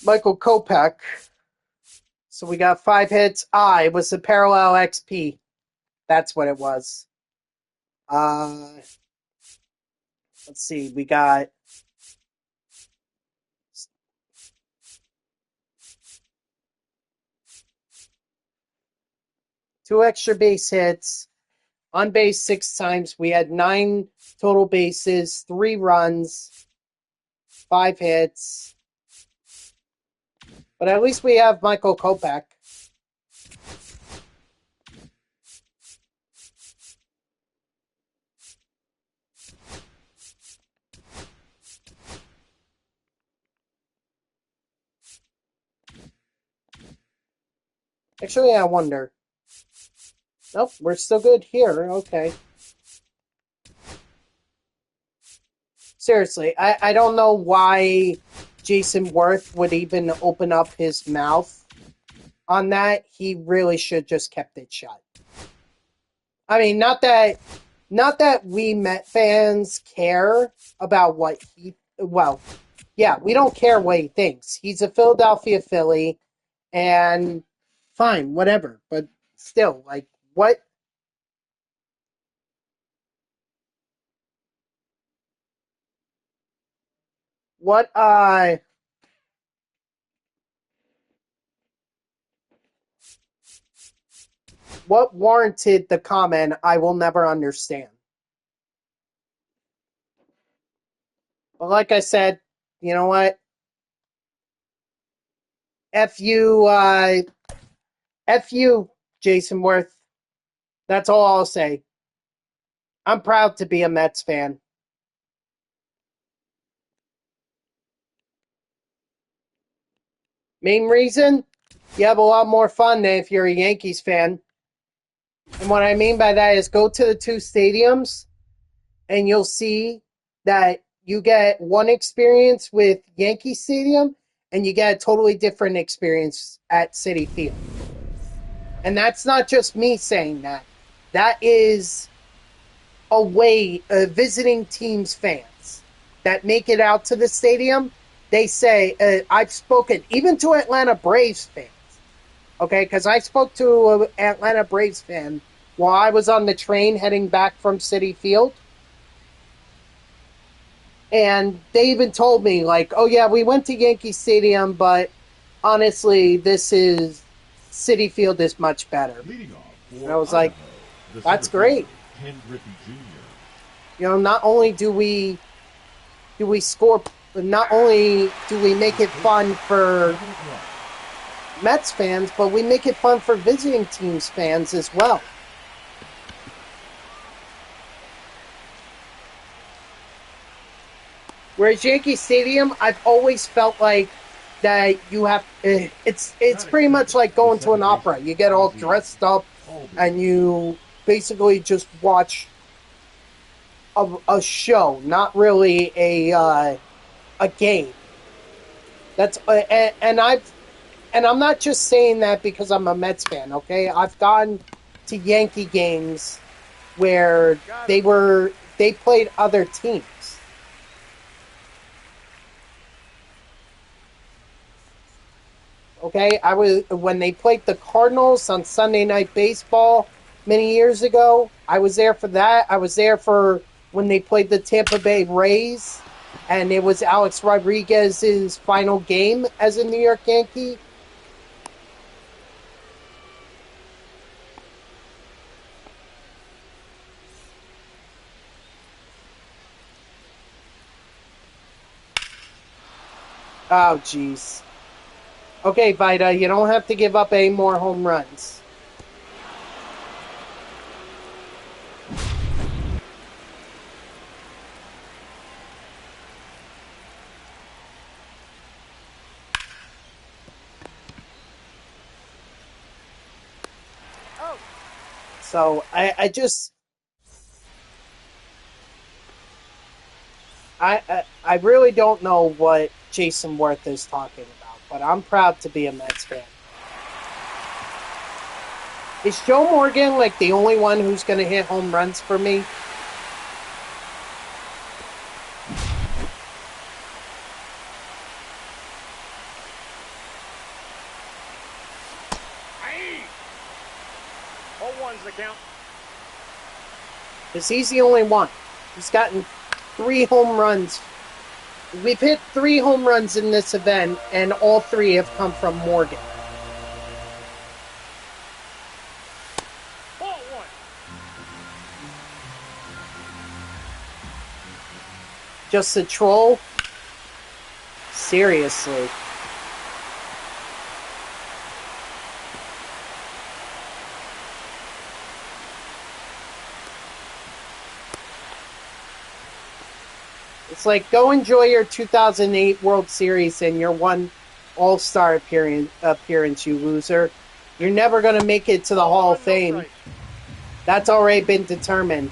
Michael Kopech. So we got 5 hits. It was the Parallel XP. That's what it was. Let's see. We got 2 extra base hits. On base 6 times. We had 9 total bases, 3 runs, 5 hits. But at least we have Michael Kopech. Actually, I wonder. Nope, we're still good here. Okay. Seriously, I don't know why Jason Worth would even open up his mouth on that. He really should just kept it shut. I mean, not that we Met fans care about what he. Well, yeah, we don't care what he thinks. He's a Philadelphia Philly, and fine, whatever. But still, like, what? What? What warranted the comment? I will never understand. But like I said, you know what? F you, F you, Jason Worth. That's all I'll say. I'm proud to be a Mets fan. Main reason? You have a lot more fun than if you're a Yankees fan. And what I mean by that is go to the 2 stadiums and you'll see that you get one experience with Yankee Stadium and you get a totally different experience at Citi Field. And that's not just me saying that. That is a way visiting teams fans that make it out to the stadium. They say, I've spoken even to Atlanta Braves fans. Okay, because I spoke to an Atlanta Braves fan while I was on the train heading back from Citi Field. And they even told me, like, oh yeah, we went to Yankee Stadium, but honestly, Citi Field is much better. And I was like, that's great. You know, not only do we score, not only do we make it fun for Mets fans, but we make it fun for visiting teams fans as well. Whereas Yankee Stadium, I've always felt like that you have. It's pretty much like going to an opera. You get all dressed up, and you basically just watch a show, not really a game. That's and I'm not just saying that because I'm a Mets fan. Okay, I've gone to Yankee games where they played other teams. Okay, when they played the Cardinals on Sunday Night Baseball many years ago. I was there for that. I was there for when they played the Tampa Bay Rays, and it was Alex Rodriguez's final game as a New York Yankee. Oh, jeez. Okay, Vida, you don't have to give up any more home runs. So I just I really don't know what Jason Worth is talking about, but I'm proud to be a Mets fan. Is Joe Morgan like the only one who's going to hit home runs for me? Aye. 0-1's the count. Because he's the only one. He's gotten 3 home runs. We've hit 3 home runs in this event, and all 3 have come from Morgan. Ball 1. Just a troll? Seriously. It's like, go enjoy your 2008 World Series and your one All-Star appearance, you loser. You're never going to make it to the Hall of Fame. That's already been determined.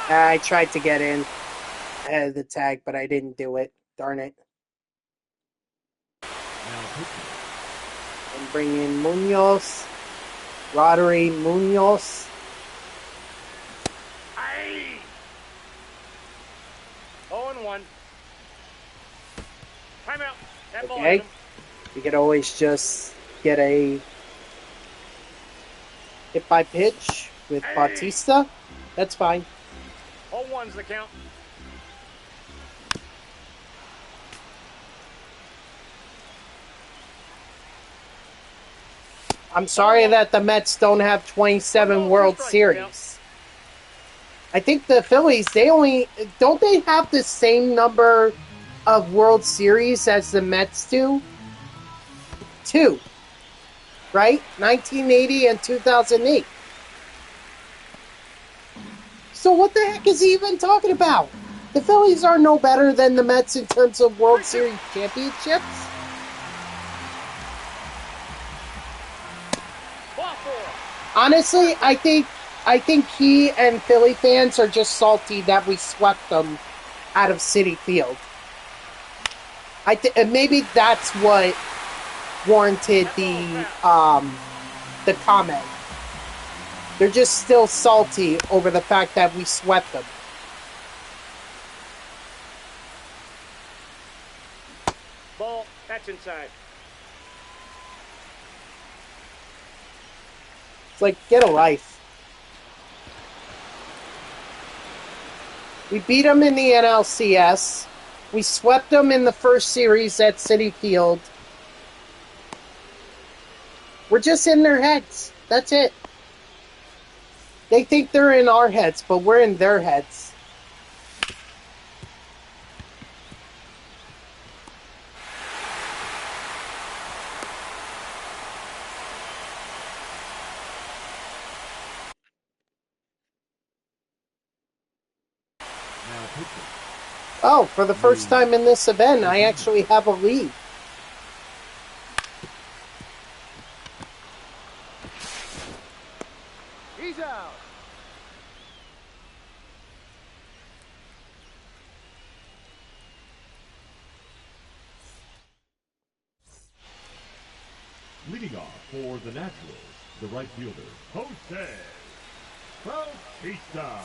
I tried to get in ahead of the tag, but I didn't do it. Darn it. And bring in Munoz. Rodri Munoz. Aye. 0-1. Timeout. That ball Okay. hit him. You could always just get a hit by pitch with Bautista. That's fine. 0-1's the count. I'm sorry that the Mets don't have 27 World Series. I think the Phillies, don't they have the same number of World Series as the Mets do? 2. Right? 1980 and 2008. So what the heck is he even talking about? The Phillies are no better than the Mets in terms of World Series championships. Honestly, I think he and Philly fans are just salty that we swept them out of Citi Field. Maybe that's what warranted the comment. They're just still salty over the fact that we swept them. Ball. That's inside. It's like, get a life. We beat them in the NLCS. We swept them in the first series at Citi Field. We're just in their heads. That's it. They think they're in our heads, but we're in their heads. Oh, for the first time in this event, I actually have a lead. He's out. Leading off for the Nationals, the right fielder, Jose Bautista.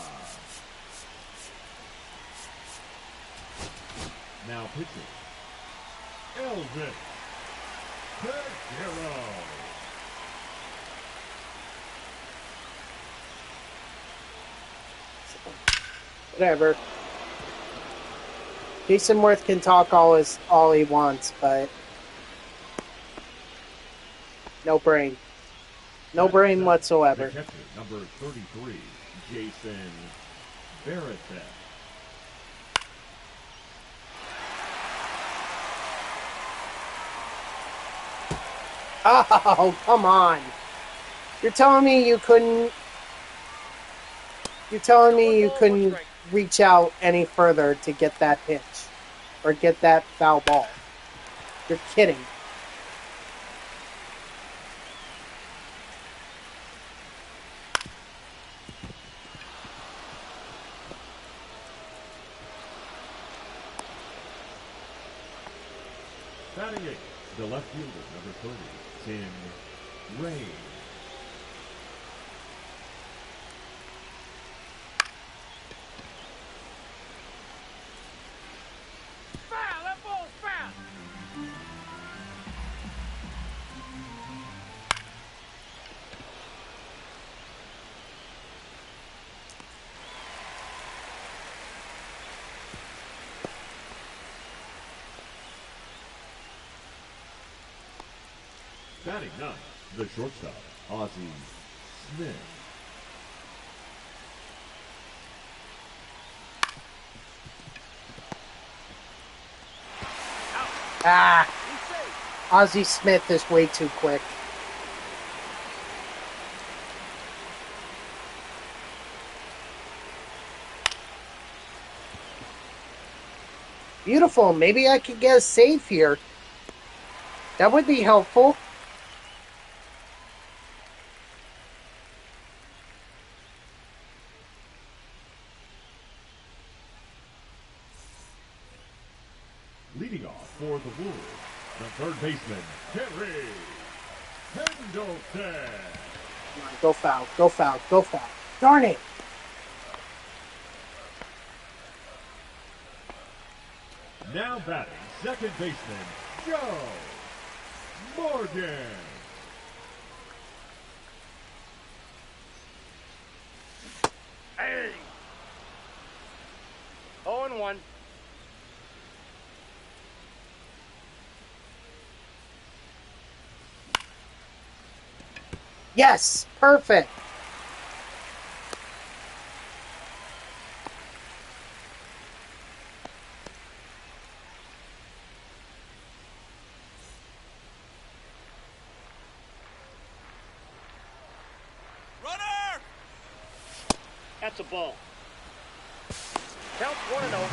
Now pitching, Elvis Tejero. Whatever. Jason Worth can talk all he wants, but no brain. No brain whatsoever. The catcher, number 33, Jason Veritek. Oh, come on. You're telling me you couldn't reach out any further to get that pitch or get that foul ball. You're kidding. Batting eighth, the left fielder, number 30, Tim Ray. Foul! That ball's foul! Batting ninth, the shortstop, Ozzie Smith. Ah, He's safe. Ozzie Smith is way too quick. Beautiful. Maybe I could get a save here. That would be helpful. Leading off for the Wolves, the third baseman, Henry Pendleton. Come on, go foul, go foul, go foul. Darn it. Now batting, second baseman, Joe Morgan. Hey! 0-1. Yes, perfect. Runner! That's a ball. Count 1-0.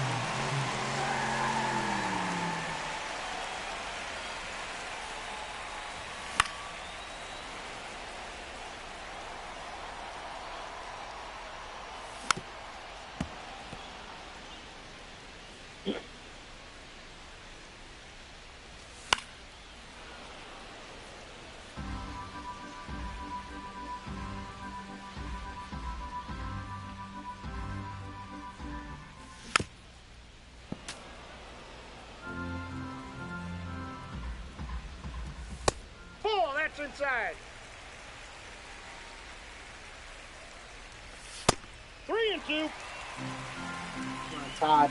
Ball, that's inside. 3-2. Come on, Todd.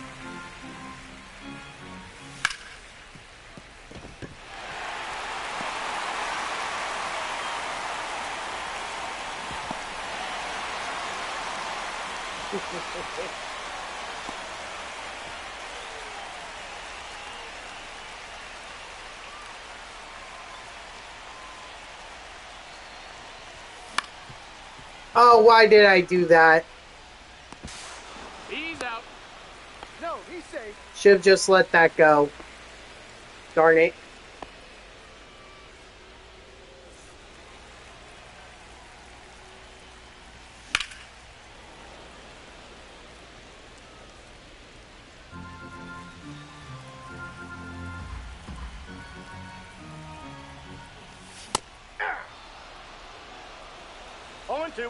Oh, why did I do that? He's out. No, he's safe. Should have just let that go. Darn it. Oh, and 2.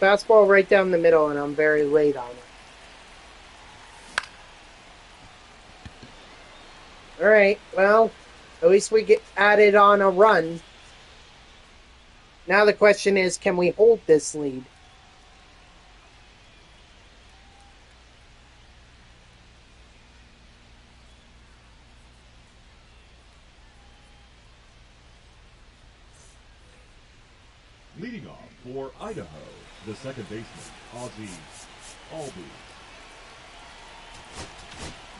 Fastball right down the middle, and I'm very late on it. Alright, well, at least we get added on a run. Now the question is, can we hold this lead? Leading off for Idaho, The second baseman, Ozzie Albies.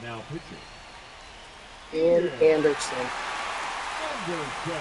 Now pitching. And Anderson. Anderson.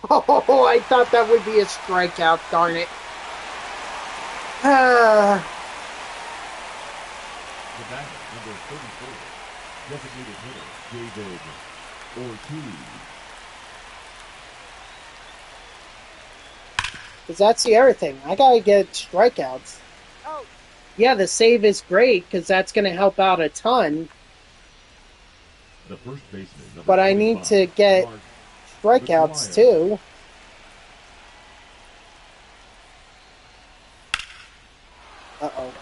Oh, I thought that would be a strikeout, darn it. The batter, number 34, designated hitter, David Ortiz. Because that's the other thing. I got to get strikeouts. Out. Yeah, the save is great because that's going to help out a ton. The first baseman, number But I need 45, to get Mark strikeouts McGuire. too. Uh-oh.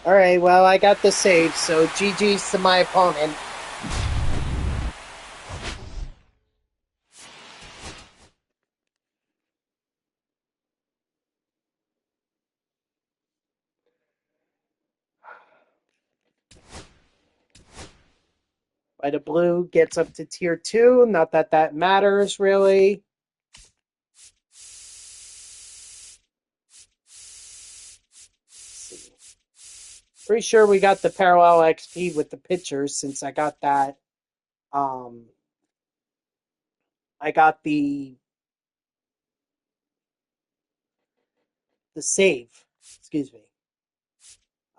All right, well, I got the save, so GG's to my opponent. Vita Blue gets up to tier 2. Not that that matters, really. Pretty sure we got the parallel XP with the pitchers since I got that. I got the save. Excuse me.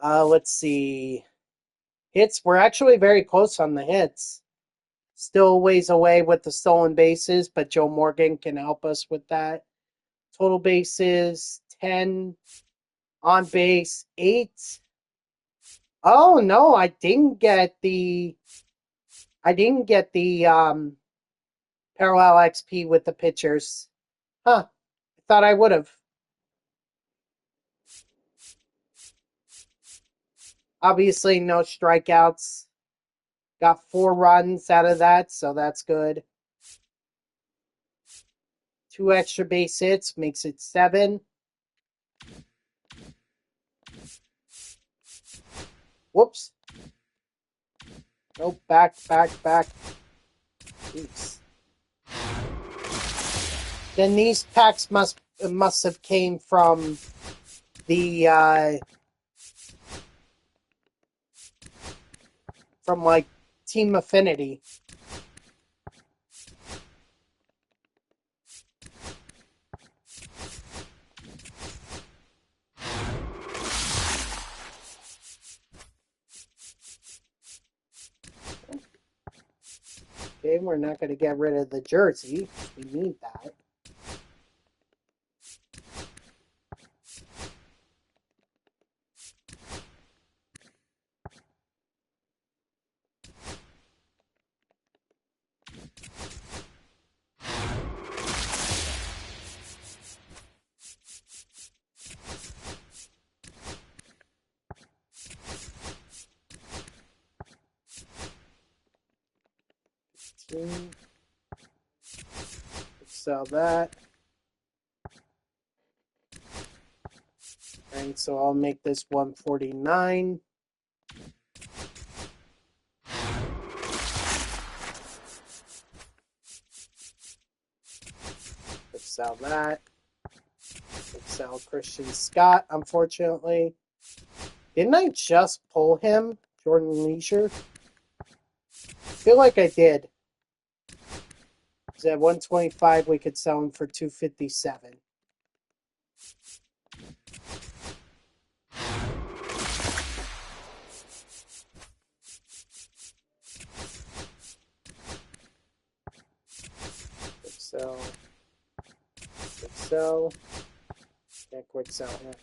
Let's see. Hits. We're actually very close on the hits. Still ways away with the stolen bases, but Joe Morgan can help us with that. Total bases 10. On base 8. Oh no, I didn't get the parallel XP with the pitchers. Huh. I thought I would have. Obviously no strikeouts. Got 4 runs out of that, so that's good. 2 extra base hits makes it 7. Whoops. Nope, back. Oops. Then these packs must have came from the from like Team Affinity. Okay, we're not going to get rid of the jersey. We need that. Sell that. Alright, so I'll make this 149. Let's sell that. Let's sell Christian Scott, unfortunately. Didn't I just pull him? Jordan Leisure? I feel like I did. Because at 125 we could sell him for 257. sell. Quick sell. Yeah, quick sell. Yeah.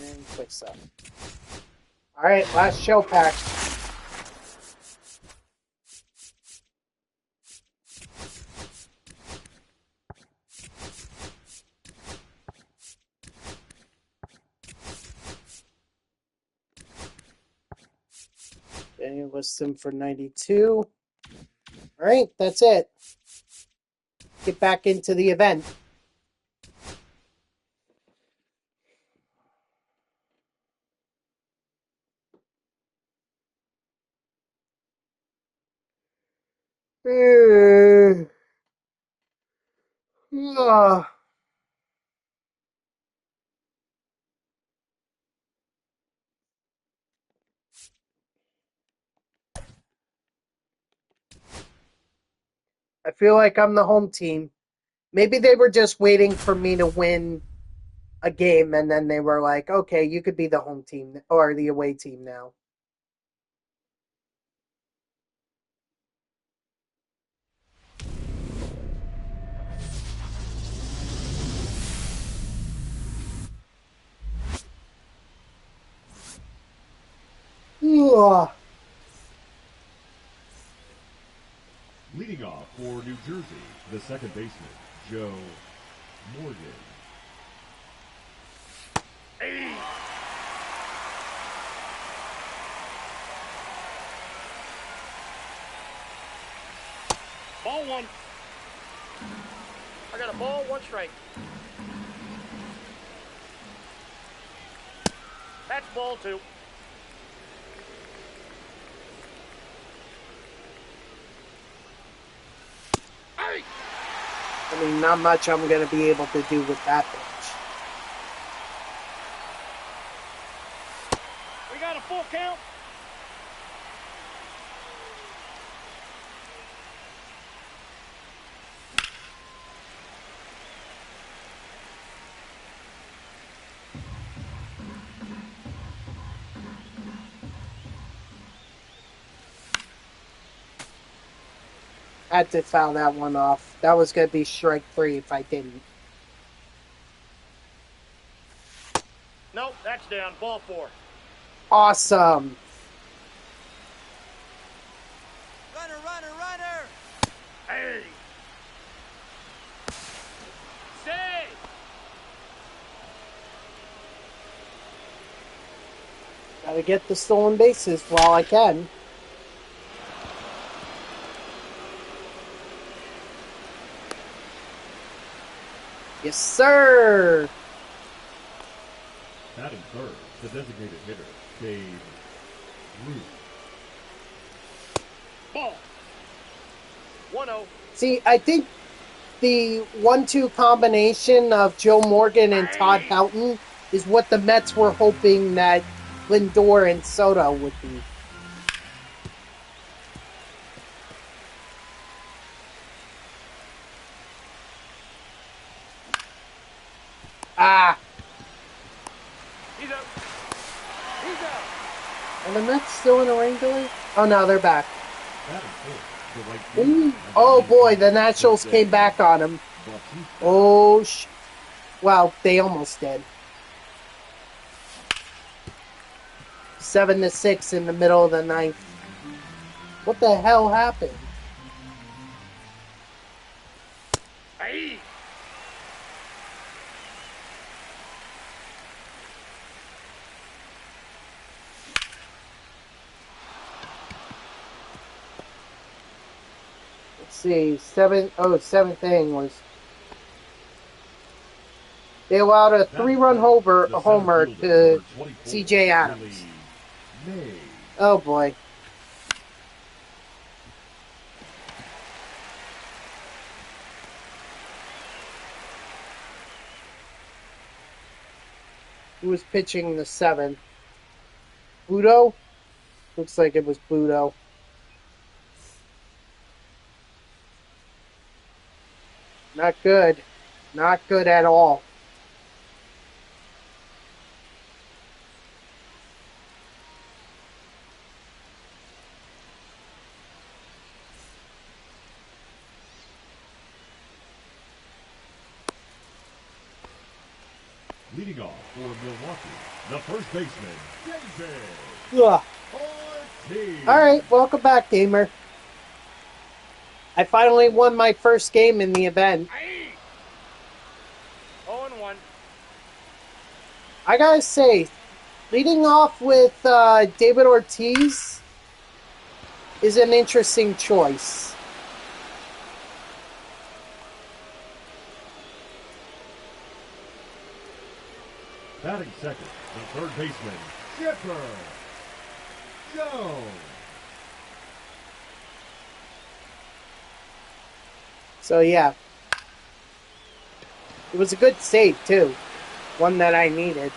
And quick sell. Alright, last shell pack. Okay, list them for 92. Alright, that's it. Get back into the event. I feel like I'm the home team. Maybe they were just waiting for me to win a game, and then they were like, okay, you could be the home team or the away team now. Ugh. Leading off for New Jersey, the second baseman, Joe Morgan. Hey. Ball one. I got a ball, one strike. That's ball two. Hey. I mean, not much I'm going to be able to do with that pitch. We got a full count. Had to foul that one off. That was going to be strike 3 if I didn't. Nope, that's down. Ball 4. Awesome. Runner, runner, runner! Hey. Stay. Gotta get the stolen bases while I can. Yes, sir. Batting third, the designated hitter, Dave Root. Ball. 1-0. See, I think the 1-2 combination of Joe Morgan and Todd Helton is what the Mets were hoping that Lindor and Soto would be. Ah! He's out. He's out. Are the Mets still in a rain delay? Oh, no, they're back. Batting fourth, the right fielder, Ooh. number Oh, 18, boy, the Nationals Jose came back on him. Bautista. Oh, well, they almost did. 7-6 in the middle of the ninth. What the hell happened? Hey. Let's see. Seventh inning was. They allowed a Batting 3-run fifth, the homer center to fielder, number 24, C.J. Adams. Willie May. Oh boy. Who was pitching the 7th? Budo? Looks like it was Budo. Not good. Not good at all. Leading off for Milwaukee, the first baseman, David Ugh. Ortiz. All right, welcome back, gamer. I finally won my first game in the event. 0-1. I gotta say, leading off with David Ortiz is an interesting choice. Batting second, the third baseman, Chipper Jones. So yeah, it was a good save too, one that I needed.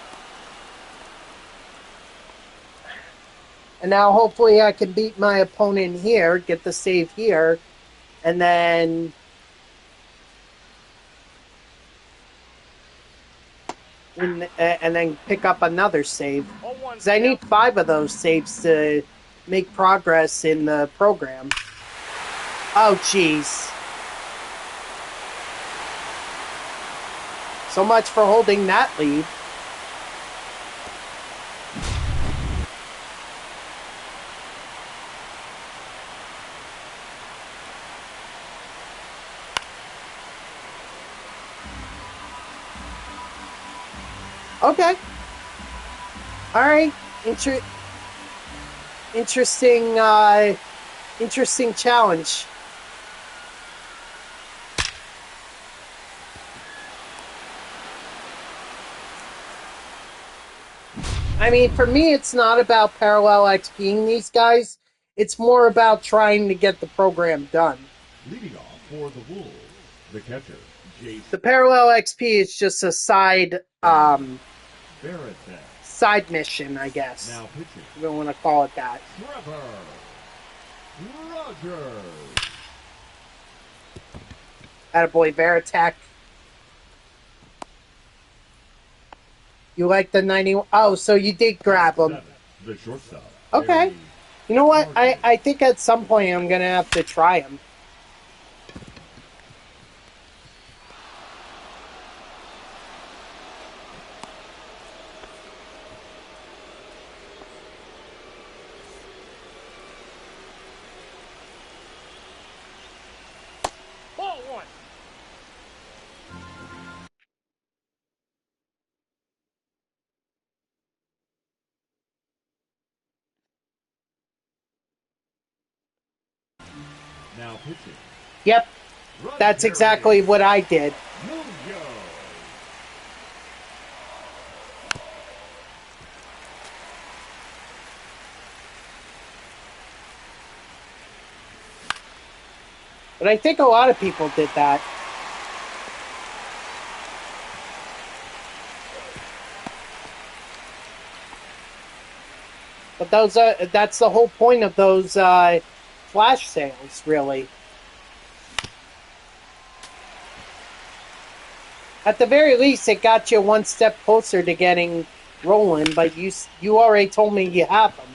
And now hopefully I can beat my opponent here, get the save here, and then pick up another save. 0-1. Because I need 5 of those saves to make progress in the program. Oh, jeez. So much for holding that lead. Okay. All right. Interesting challenge. I mean, for me, it's not about parallel XPing these guys. It's more about trying to get the program done. Leading off for the Wolves, the catcher, Jason The parallel XP is just a side Barrett. side mission, I guess. Now pitching, You don't want to call it that. Trevor Rogers. Attaboy Veritek. You like the 90? Oh, so you did grab him. Seven, the shortstop. Okay. Barry You know what? Martin. I think at some point I'm going to have to try him. Ball 1. Now pitching, Yep, that's exactly what I did. Munoz. But I think a lot of people did that. But that's the whole point of those flash sales, really. At the very least, it got you one step closer to getting rolling, but you already told me you have them.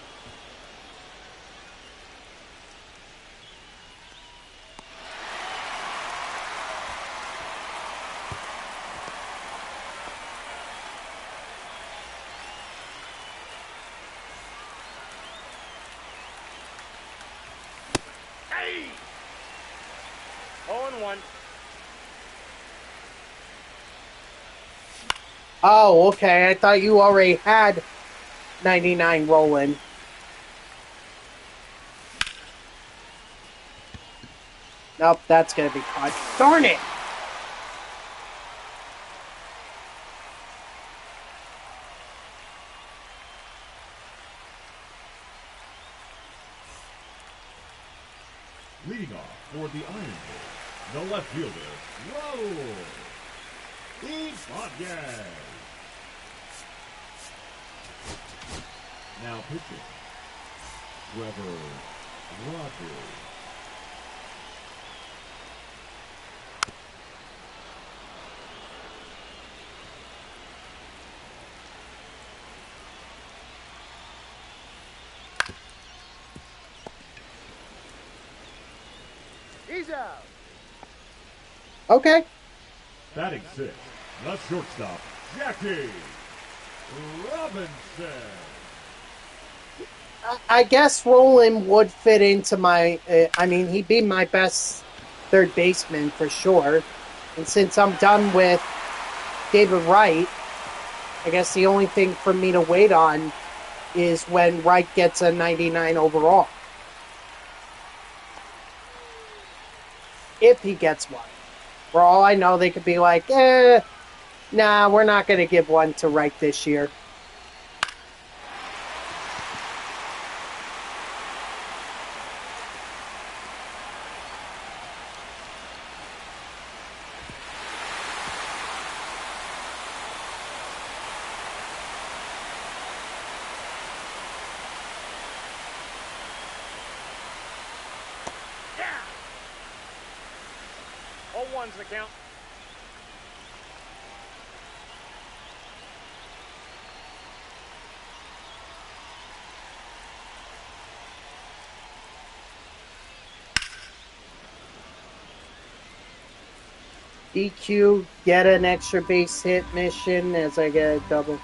Hey! 0-1. Oh, okay. I thought you already had 99 rolling. Nope, that's going to be caught. Darn it! Leading off for the Iron Bowl, the left fielder, Raul Ibanez. Now pitching, Trevor Rogers. He's out. Okay. Batting sixth, the shortstop, Jackie Robinson. I guess Roland would fit into my... I mean, he'd be my best third baseman for sure. And since I'm done with David Wright, I guess the only thing for me to wait on is when Wright gets a 99 overall. If he gets one. For all I know, they could be like, nah, we're not going to give one to Wright this year. All ones the count. DQ, get an extra base hit mission as I get a double.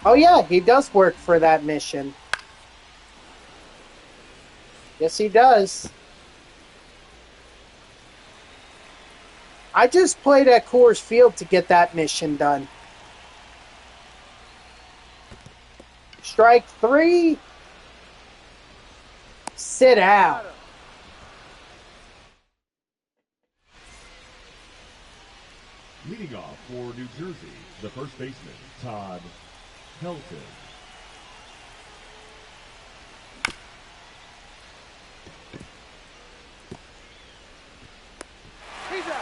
Oh yeah, he does work for that mission. Yes, he does. I just played at Coors Field to get that mission done. Strike 3. Sit out. Leading off for New Jersey, the first baseman, Todd Helton. He's out.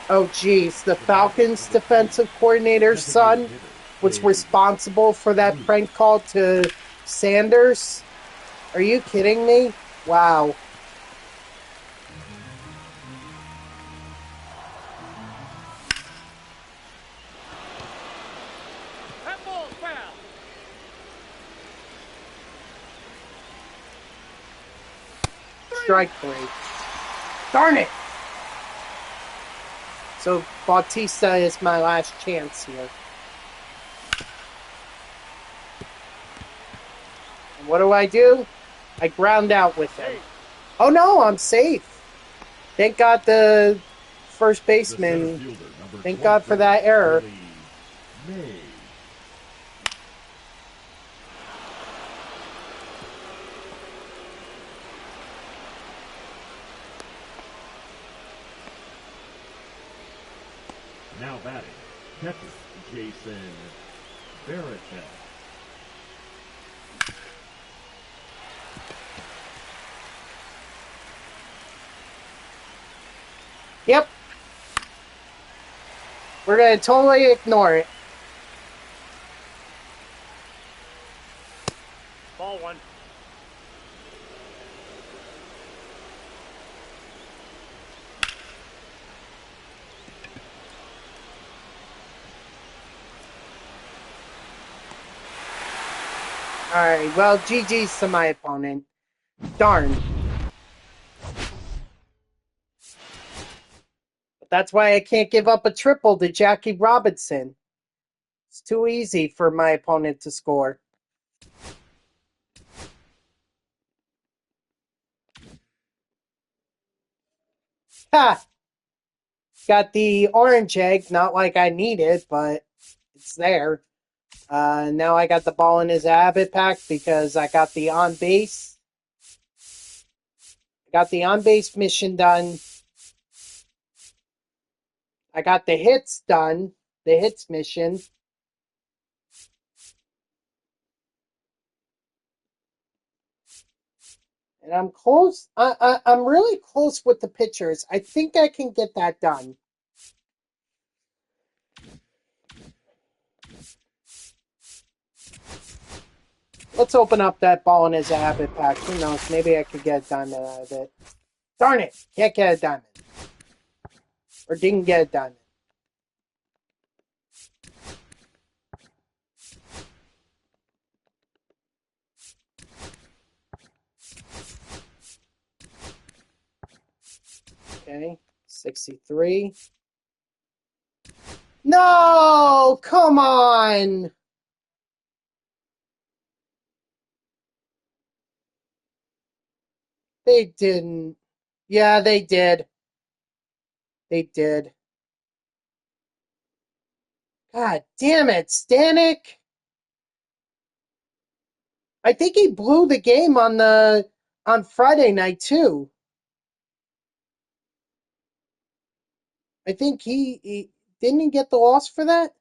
Oh, geez. The Falcons defensive coordinator's son was responsible for that prank call to Sanders? Are you kidding me? Wow. That ball's foul. Strike 3. Darn it! So Bautista is my last chance here. And what do? I ground out with him. Oh no, I'm safe. Thank God the first baseman. Thank God for that error. Now batting, catcher Jason Barrett. Yep. We're going to totally ignore it. Ball one. Alright, well, GG's to my opponent. Darn. But that's why I can't give up a triple to Jackie Robinson. It's too easy for my opponent to score. Ha! Got the orange egg, not like I need it, but it's there. Now I got the ball in his habit pack because I got the on base. I got the on base mission done. I got the hits done, the hits mission. And I'm close. I'm really close with the pitchers. I think I can get that done. Let's open up that ball in his habit pack. Who knows? Maybe I could get a diamond out of it. Darn it! Can't get a diamond. Or didn't get a diamond. Okay, 63. No, come on. They didn't. Yeah, they did. They did. God damn it, Stanek. I think he blew the game on Friday night too. I think he didn't he get the loss for that?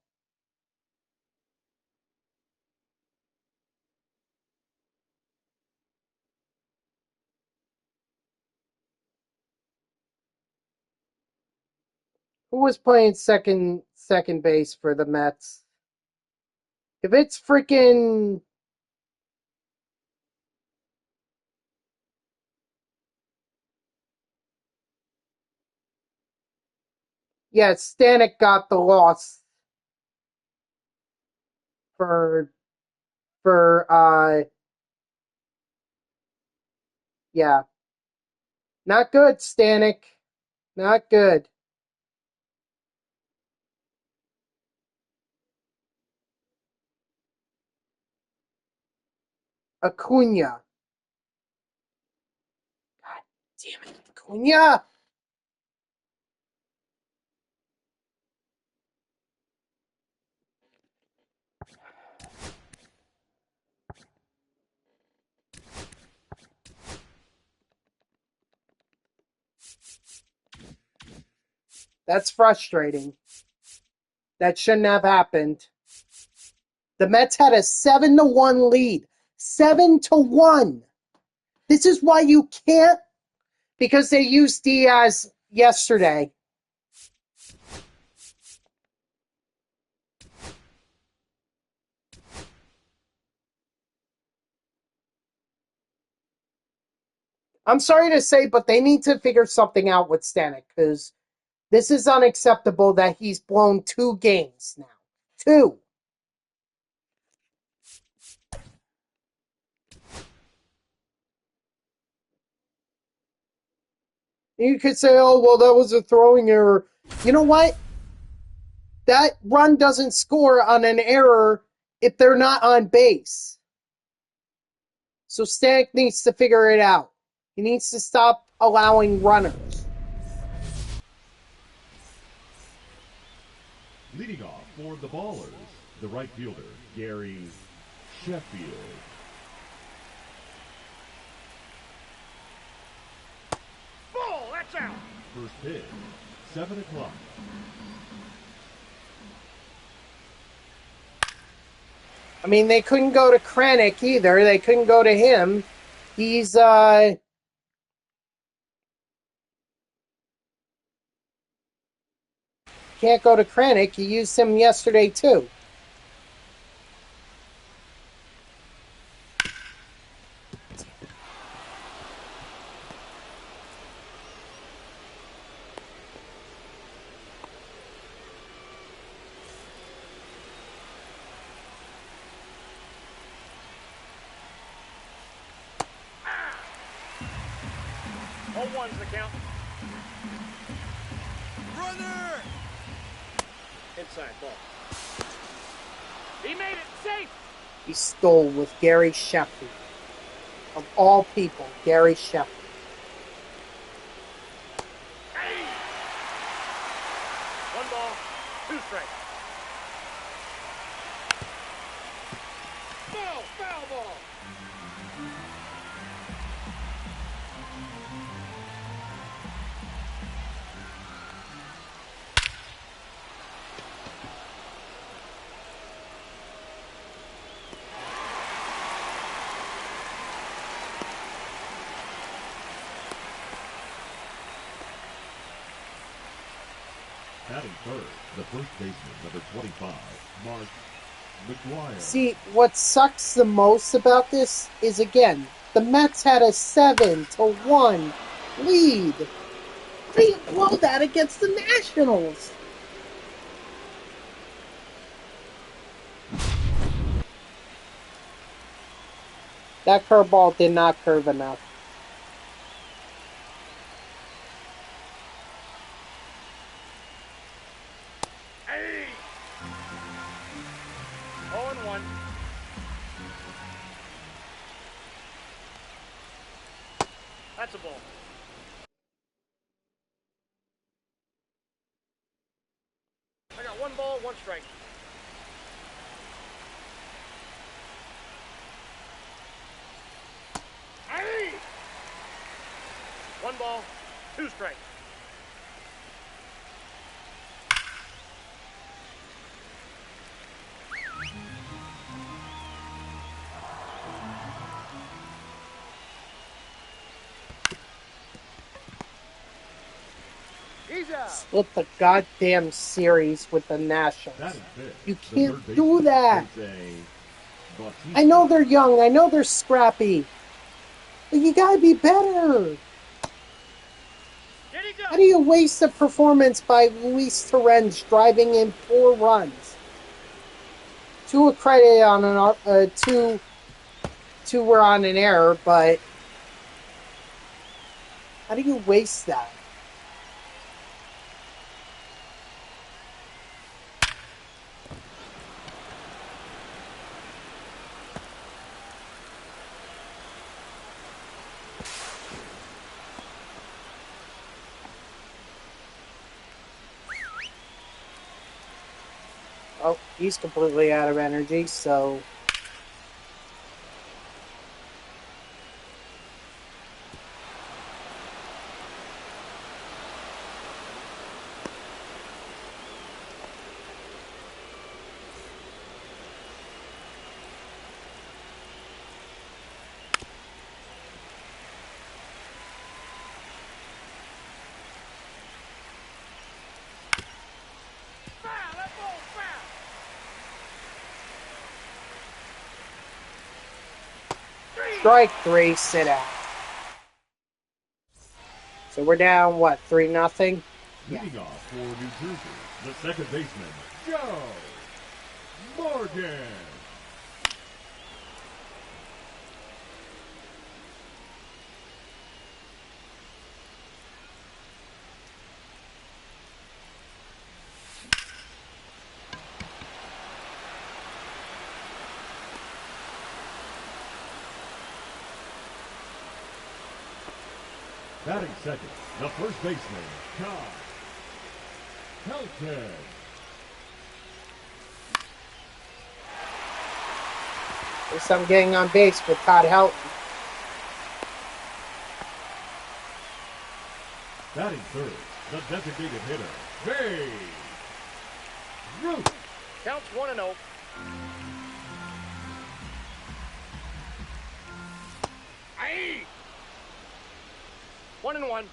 Who was playing second base for the Mets? If it's freaking yeah, Stanek got the loss for yeah. Not good, Stanek. Not good. Acuna. God damn it, Acuna. That's frustrating. That shouldn't have happened. The Mets had a 7-1 lead. 7-1. This is why you can't, because they used Diaz yesterday. I'm sorry to say, but they need to figure something out with Stanek, because this is unacceptable that he's blown 2 games now. 2. You could say, oh, well, that was a throwing error. You know what? That run doesn't score on an error if they're not on base. So Stanek needs to figure it out. He needs to stop allowing runners. Leading off for the Ballers, the right fielder, Gary Sheffield. Ball, that's out. First pitch, 7 o'clock. I mean, they couldn't go to Kranick either. They couldn't go to him. He's, can't go to Kranick. You used him yesterday, too. Oh, one's the count. Runner! Inside ball. He made it safe. He stole with Gary Sheffield. Of all people, Gary Sheffield. Hey! 1 ball, 2 strikes. Ball, foul ball. Batting third, the first baseman, number 25, Mark McGuire. See, what sucks the most about this is, again, the Mets had a 7-1 lead. They blow that against the Nationals. That curveball did not curve enough. That's a ball. I got 1 ball, 1 strike. Hey! 1 ball, 2 strikes. He's out. Split the goddamn series with the Nationals. That is it. You The can't third do baseman that. is a Bautista. I know they're young. I know they're scrappy. But you gotta be better. Did he go? How do you waste a performance by Luis Torrens driving in 4 runs? 2 accredited on an 2 were on an error, but how do you waste that? Oh, he's completely out of energy, so... Foul! That ball's foul! Strike 3, sit out. So we're down, what, 3-0? Yeah. Leading off for New Jersey, the second baseman, Joe Morgan. Batting second, the first baseman, Todd Helton. At least I'm getting on base with Todd Helton. Batting third, the designated hitter, Babe Ruth. Counts 1-0. Aye! 1-1.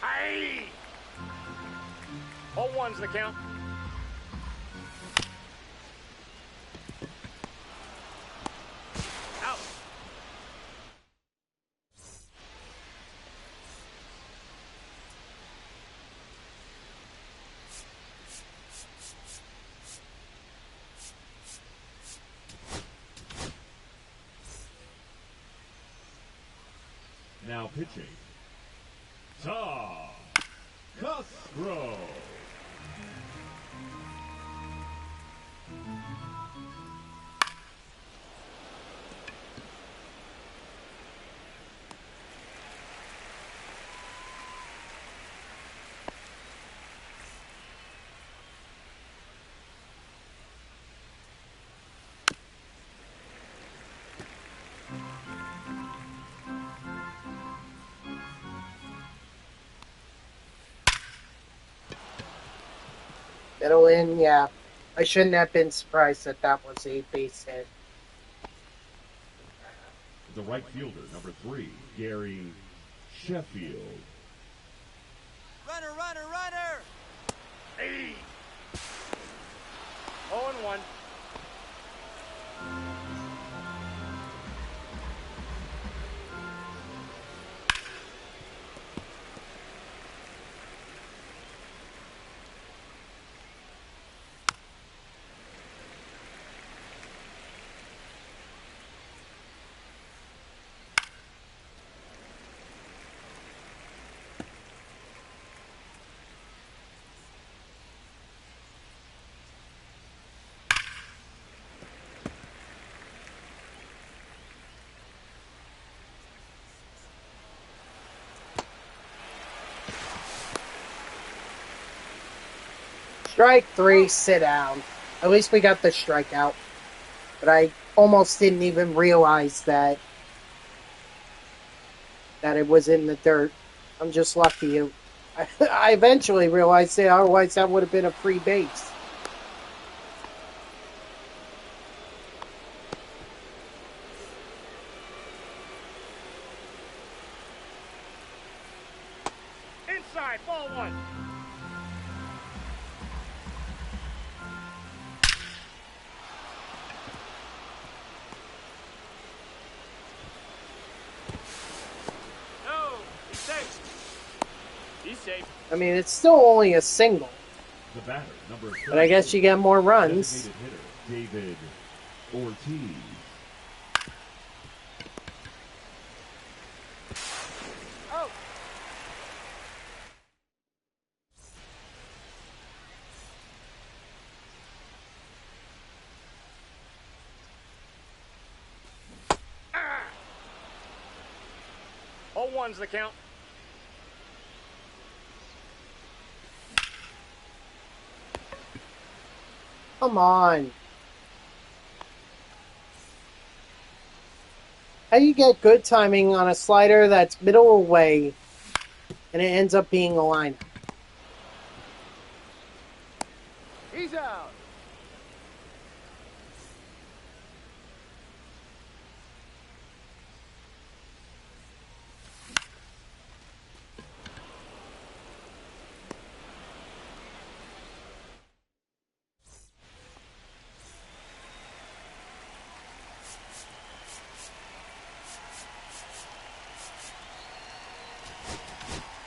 Aye! 0-1's the count. Out. Now pitching, Tom Castro. Middle in, yeah. I shouldn't have been surprised that that was a base hit. The right fielder, number 3, Gary Sheffield. Runner, runner, runner! Hey! 0-1. Strike 3, sit down. At least we got the strikeout. But I almost didn't even realize that it was in the dirt. I'm just lucky. I eventually realized that, otherwise that would have been a free base. Inside, ball 1. No, he's safe. He's safe. I mean, it's still only a single. The batter, number But I guess you get more runs. designated hitter, David Ortiz. Out. All 1's the count. Come on. How do you get good timing on a slider that's middle away and it ends up being a line? He's out.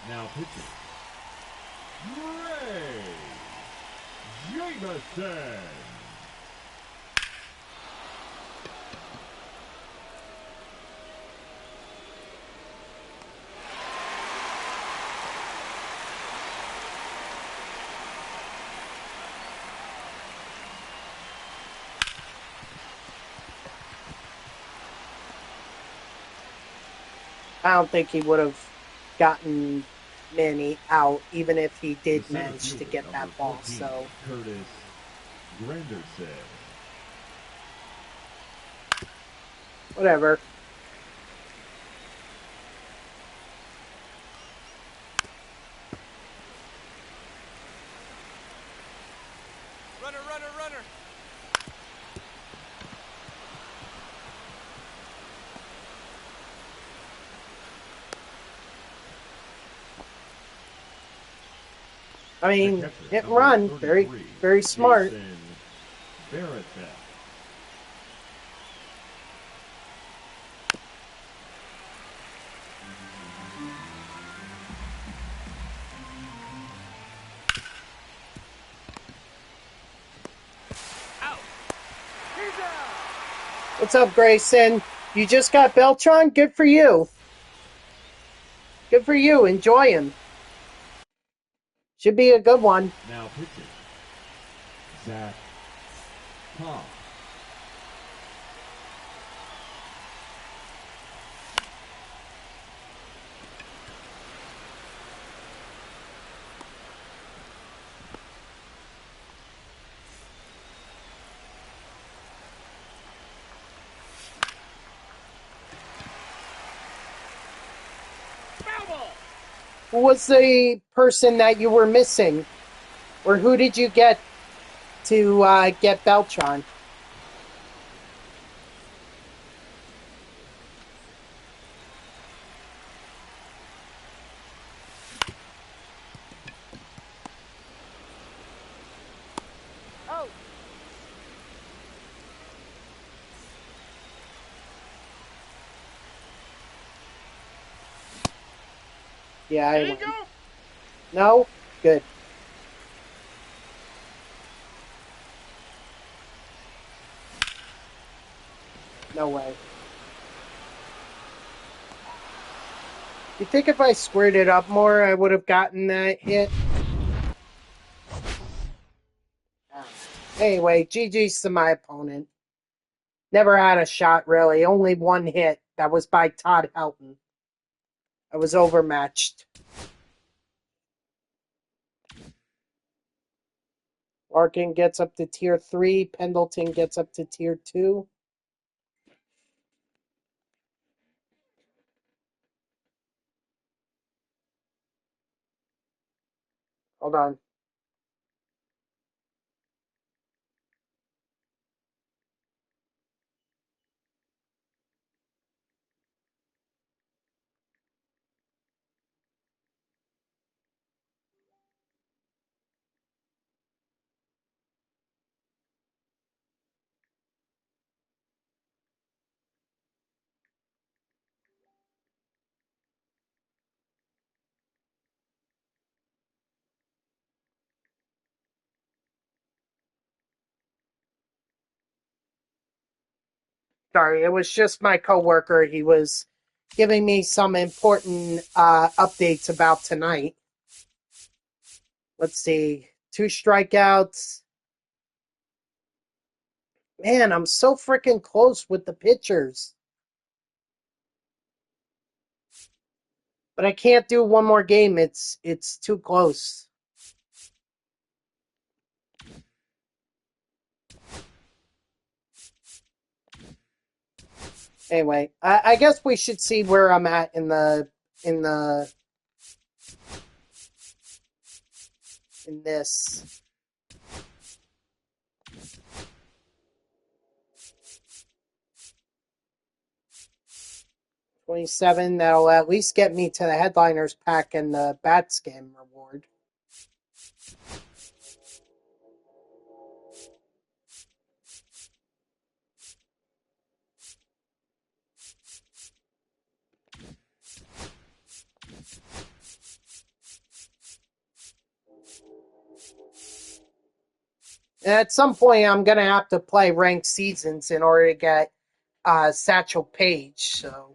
Now pitching, Ray Jameson. I don't think he would have gotten many out, even if he did The center manage to fielder, get number that ball. 14, So Curtis Granderson. whatever. Runner, runner, runner. I mean, The catcher, hit and number run, very, 33, very smart. Jason Barrett. Out. He's out. What's up, Grayson? You just got Beltron? Good for you. Good for you. Enjoy him. Should be a good one. Now pitching, Zach Tom. Foul ball. Who was the person that you were missing? Or who did you get to get Beltron? Out. Yeah, I Did he win. go? No? Good. No way. You think if I squared it up more, I would have gotten that hit? Anyway, GG's to my opponent. Never had a shot, really. Only one hit. That was by Todd Helton. I was overmatched. Larkin gets up to tier 3. Pendleton gets up to tier 2. Hold on. Sorry, it was just my coworker. He was giving me some important updates about tonight. Let's see. 2 strikeouts. Man, I'm so freaking close with the pitchers. But I can't do one more game. It's too close. Anyway, I guess we should see where I'm at in this. 27, that'll at least get me to the headliners pack and the bat scan reward. At some point, I'm going to have to play ranked seasons in order to get Satchel Paige. So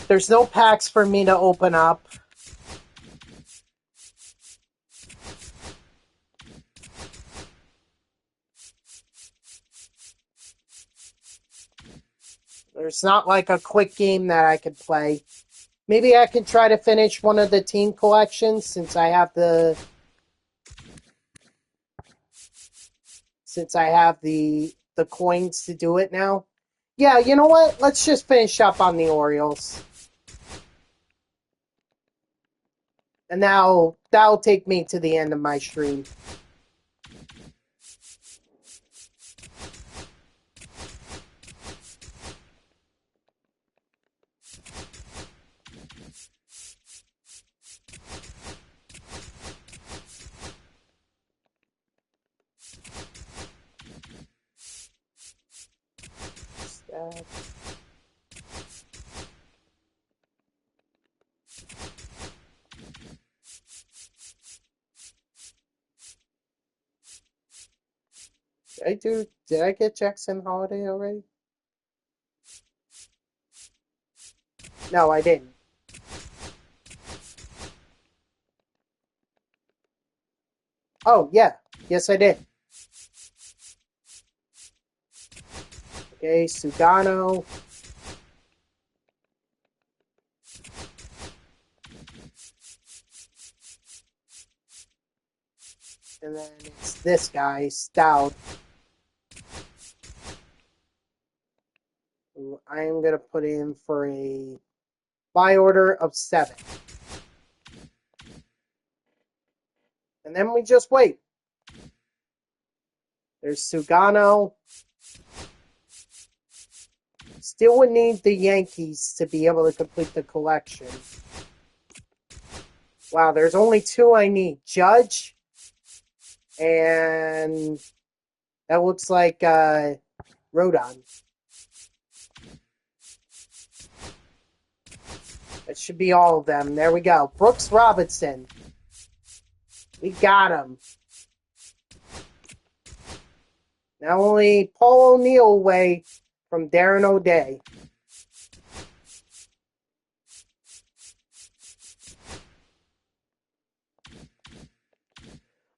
there's no packs for me to open up. There's not like a quick game that I could play. Maybe I can try to finish one of the team collections since I have the coins to do it now. Yeah, you know what? Let's just finish up on the Orioles. And now that'll take me to the end of my stream. Did I get Jackson Holiday already? No, I didn't. Oh, yeah. Yes, I did. Okay, Sugano. And then it's this guy, Stout. Who I am going to put in for a buy order of 7. And then we just wait. There's Sugano. Still would need the Yankees to be able to complete the collection. Wow, there's only 2 I need. Judge. And that looks like Rodon. That should be all of them. There we go. Brooks Robinson. We got him. Now only Paul O'Neill away from Darren O'Day.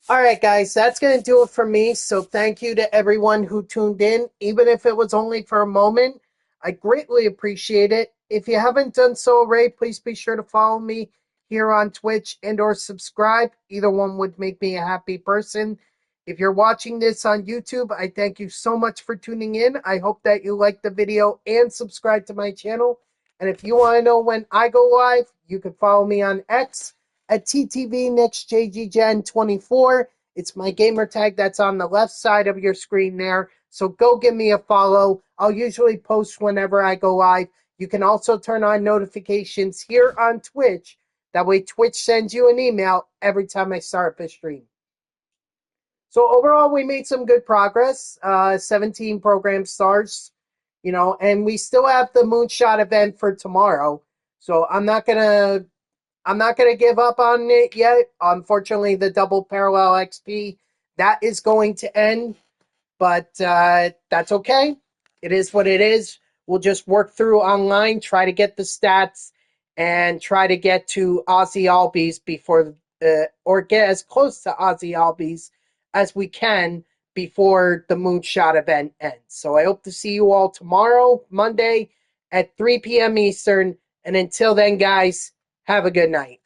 All right, guys, that's going to do it for me. So thank you to everyone who tuned in, even if it was only for a moment. I greatly appreciate it. If you haven't done so already, please be sure to follow me here on Twitch and or subscribe. Either one would make me a happy person. If you're watching this on YouTube, I thank you so much for tuning in. I hope that you like the video and subscribe to my channel. And if you want to know when I go live, you can follow me on X at TTVNixJGGen24. It's my gamer tag that's on the left side of your screen there. So go give me a follow. I'll usually post whenever I go live. You can also turn on notifications here on Twitch. That way Twitch sends you an email every time I start up a stream. So overall, we made some good progress. 17 program starts, and we still have the Moonshot event for tomorrow. So I'm not gonna give up on it yet. Unfortunately, the double parallel XP that is going to end, but that's okay. It is what it is. We'll just work through online, try to get the stats, and try to get to Aussie Albies before, or get as close to Aussie Albies as we can before the Moonshot event ends. So I hope to see you all tomorrow, Monday, at 3 p.m. Eastern. And until then, guys, have a good night.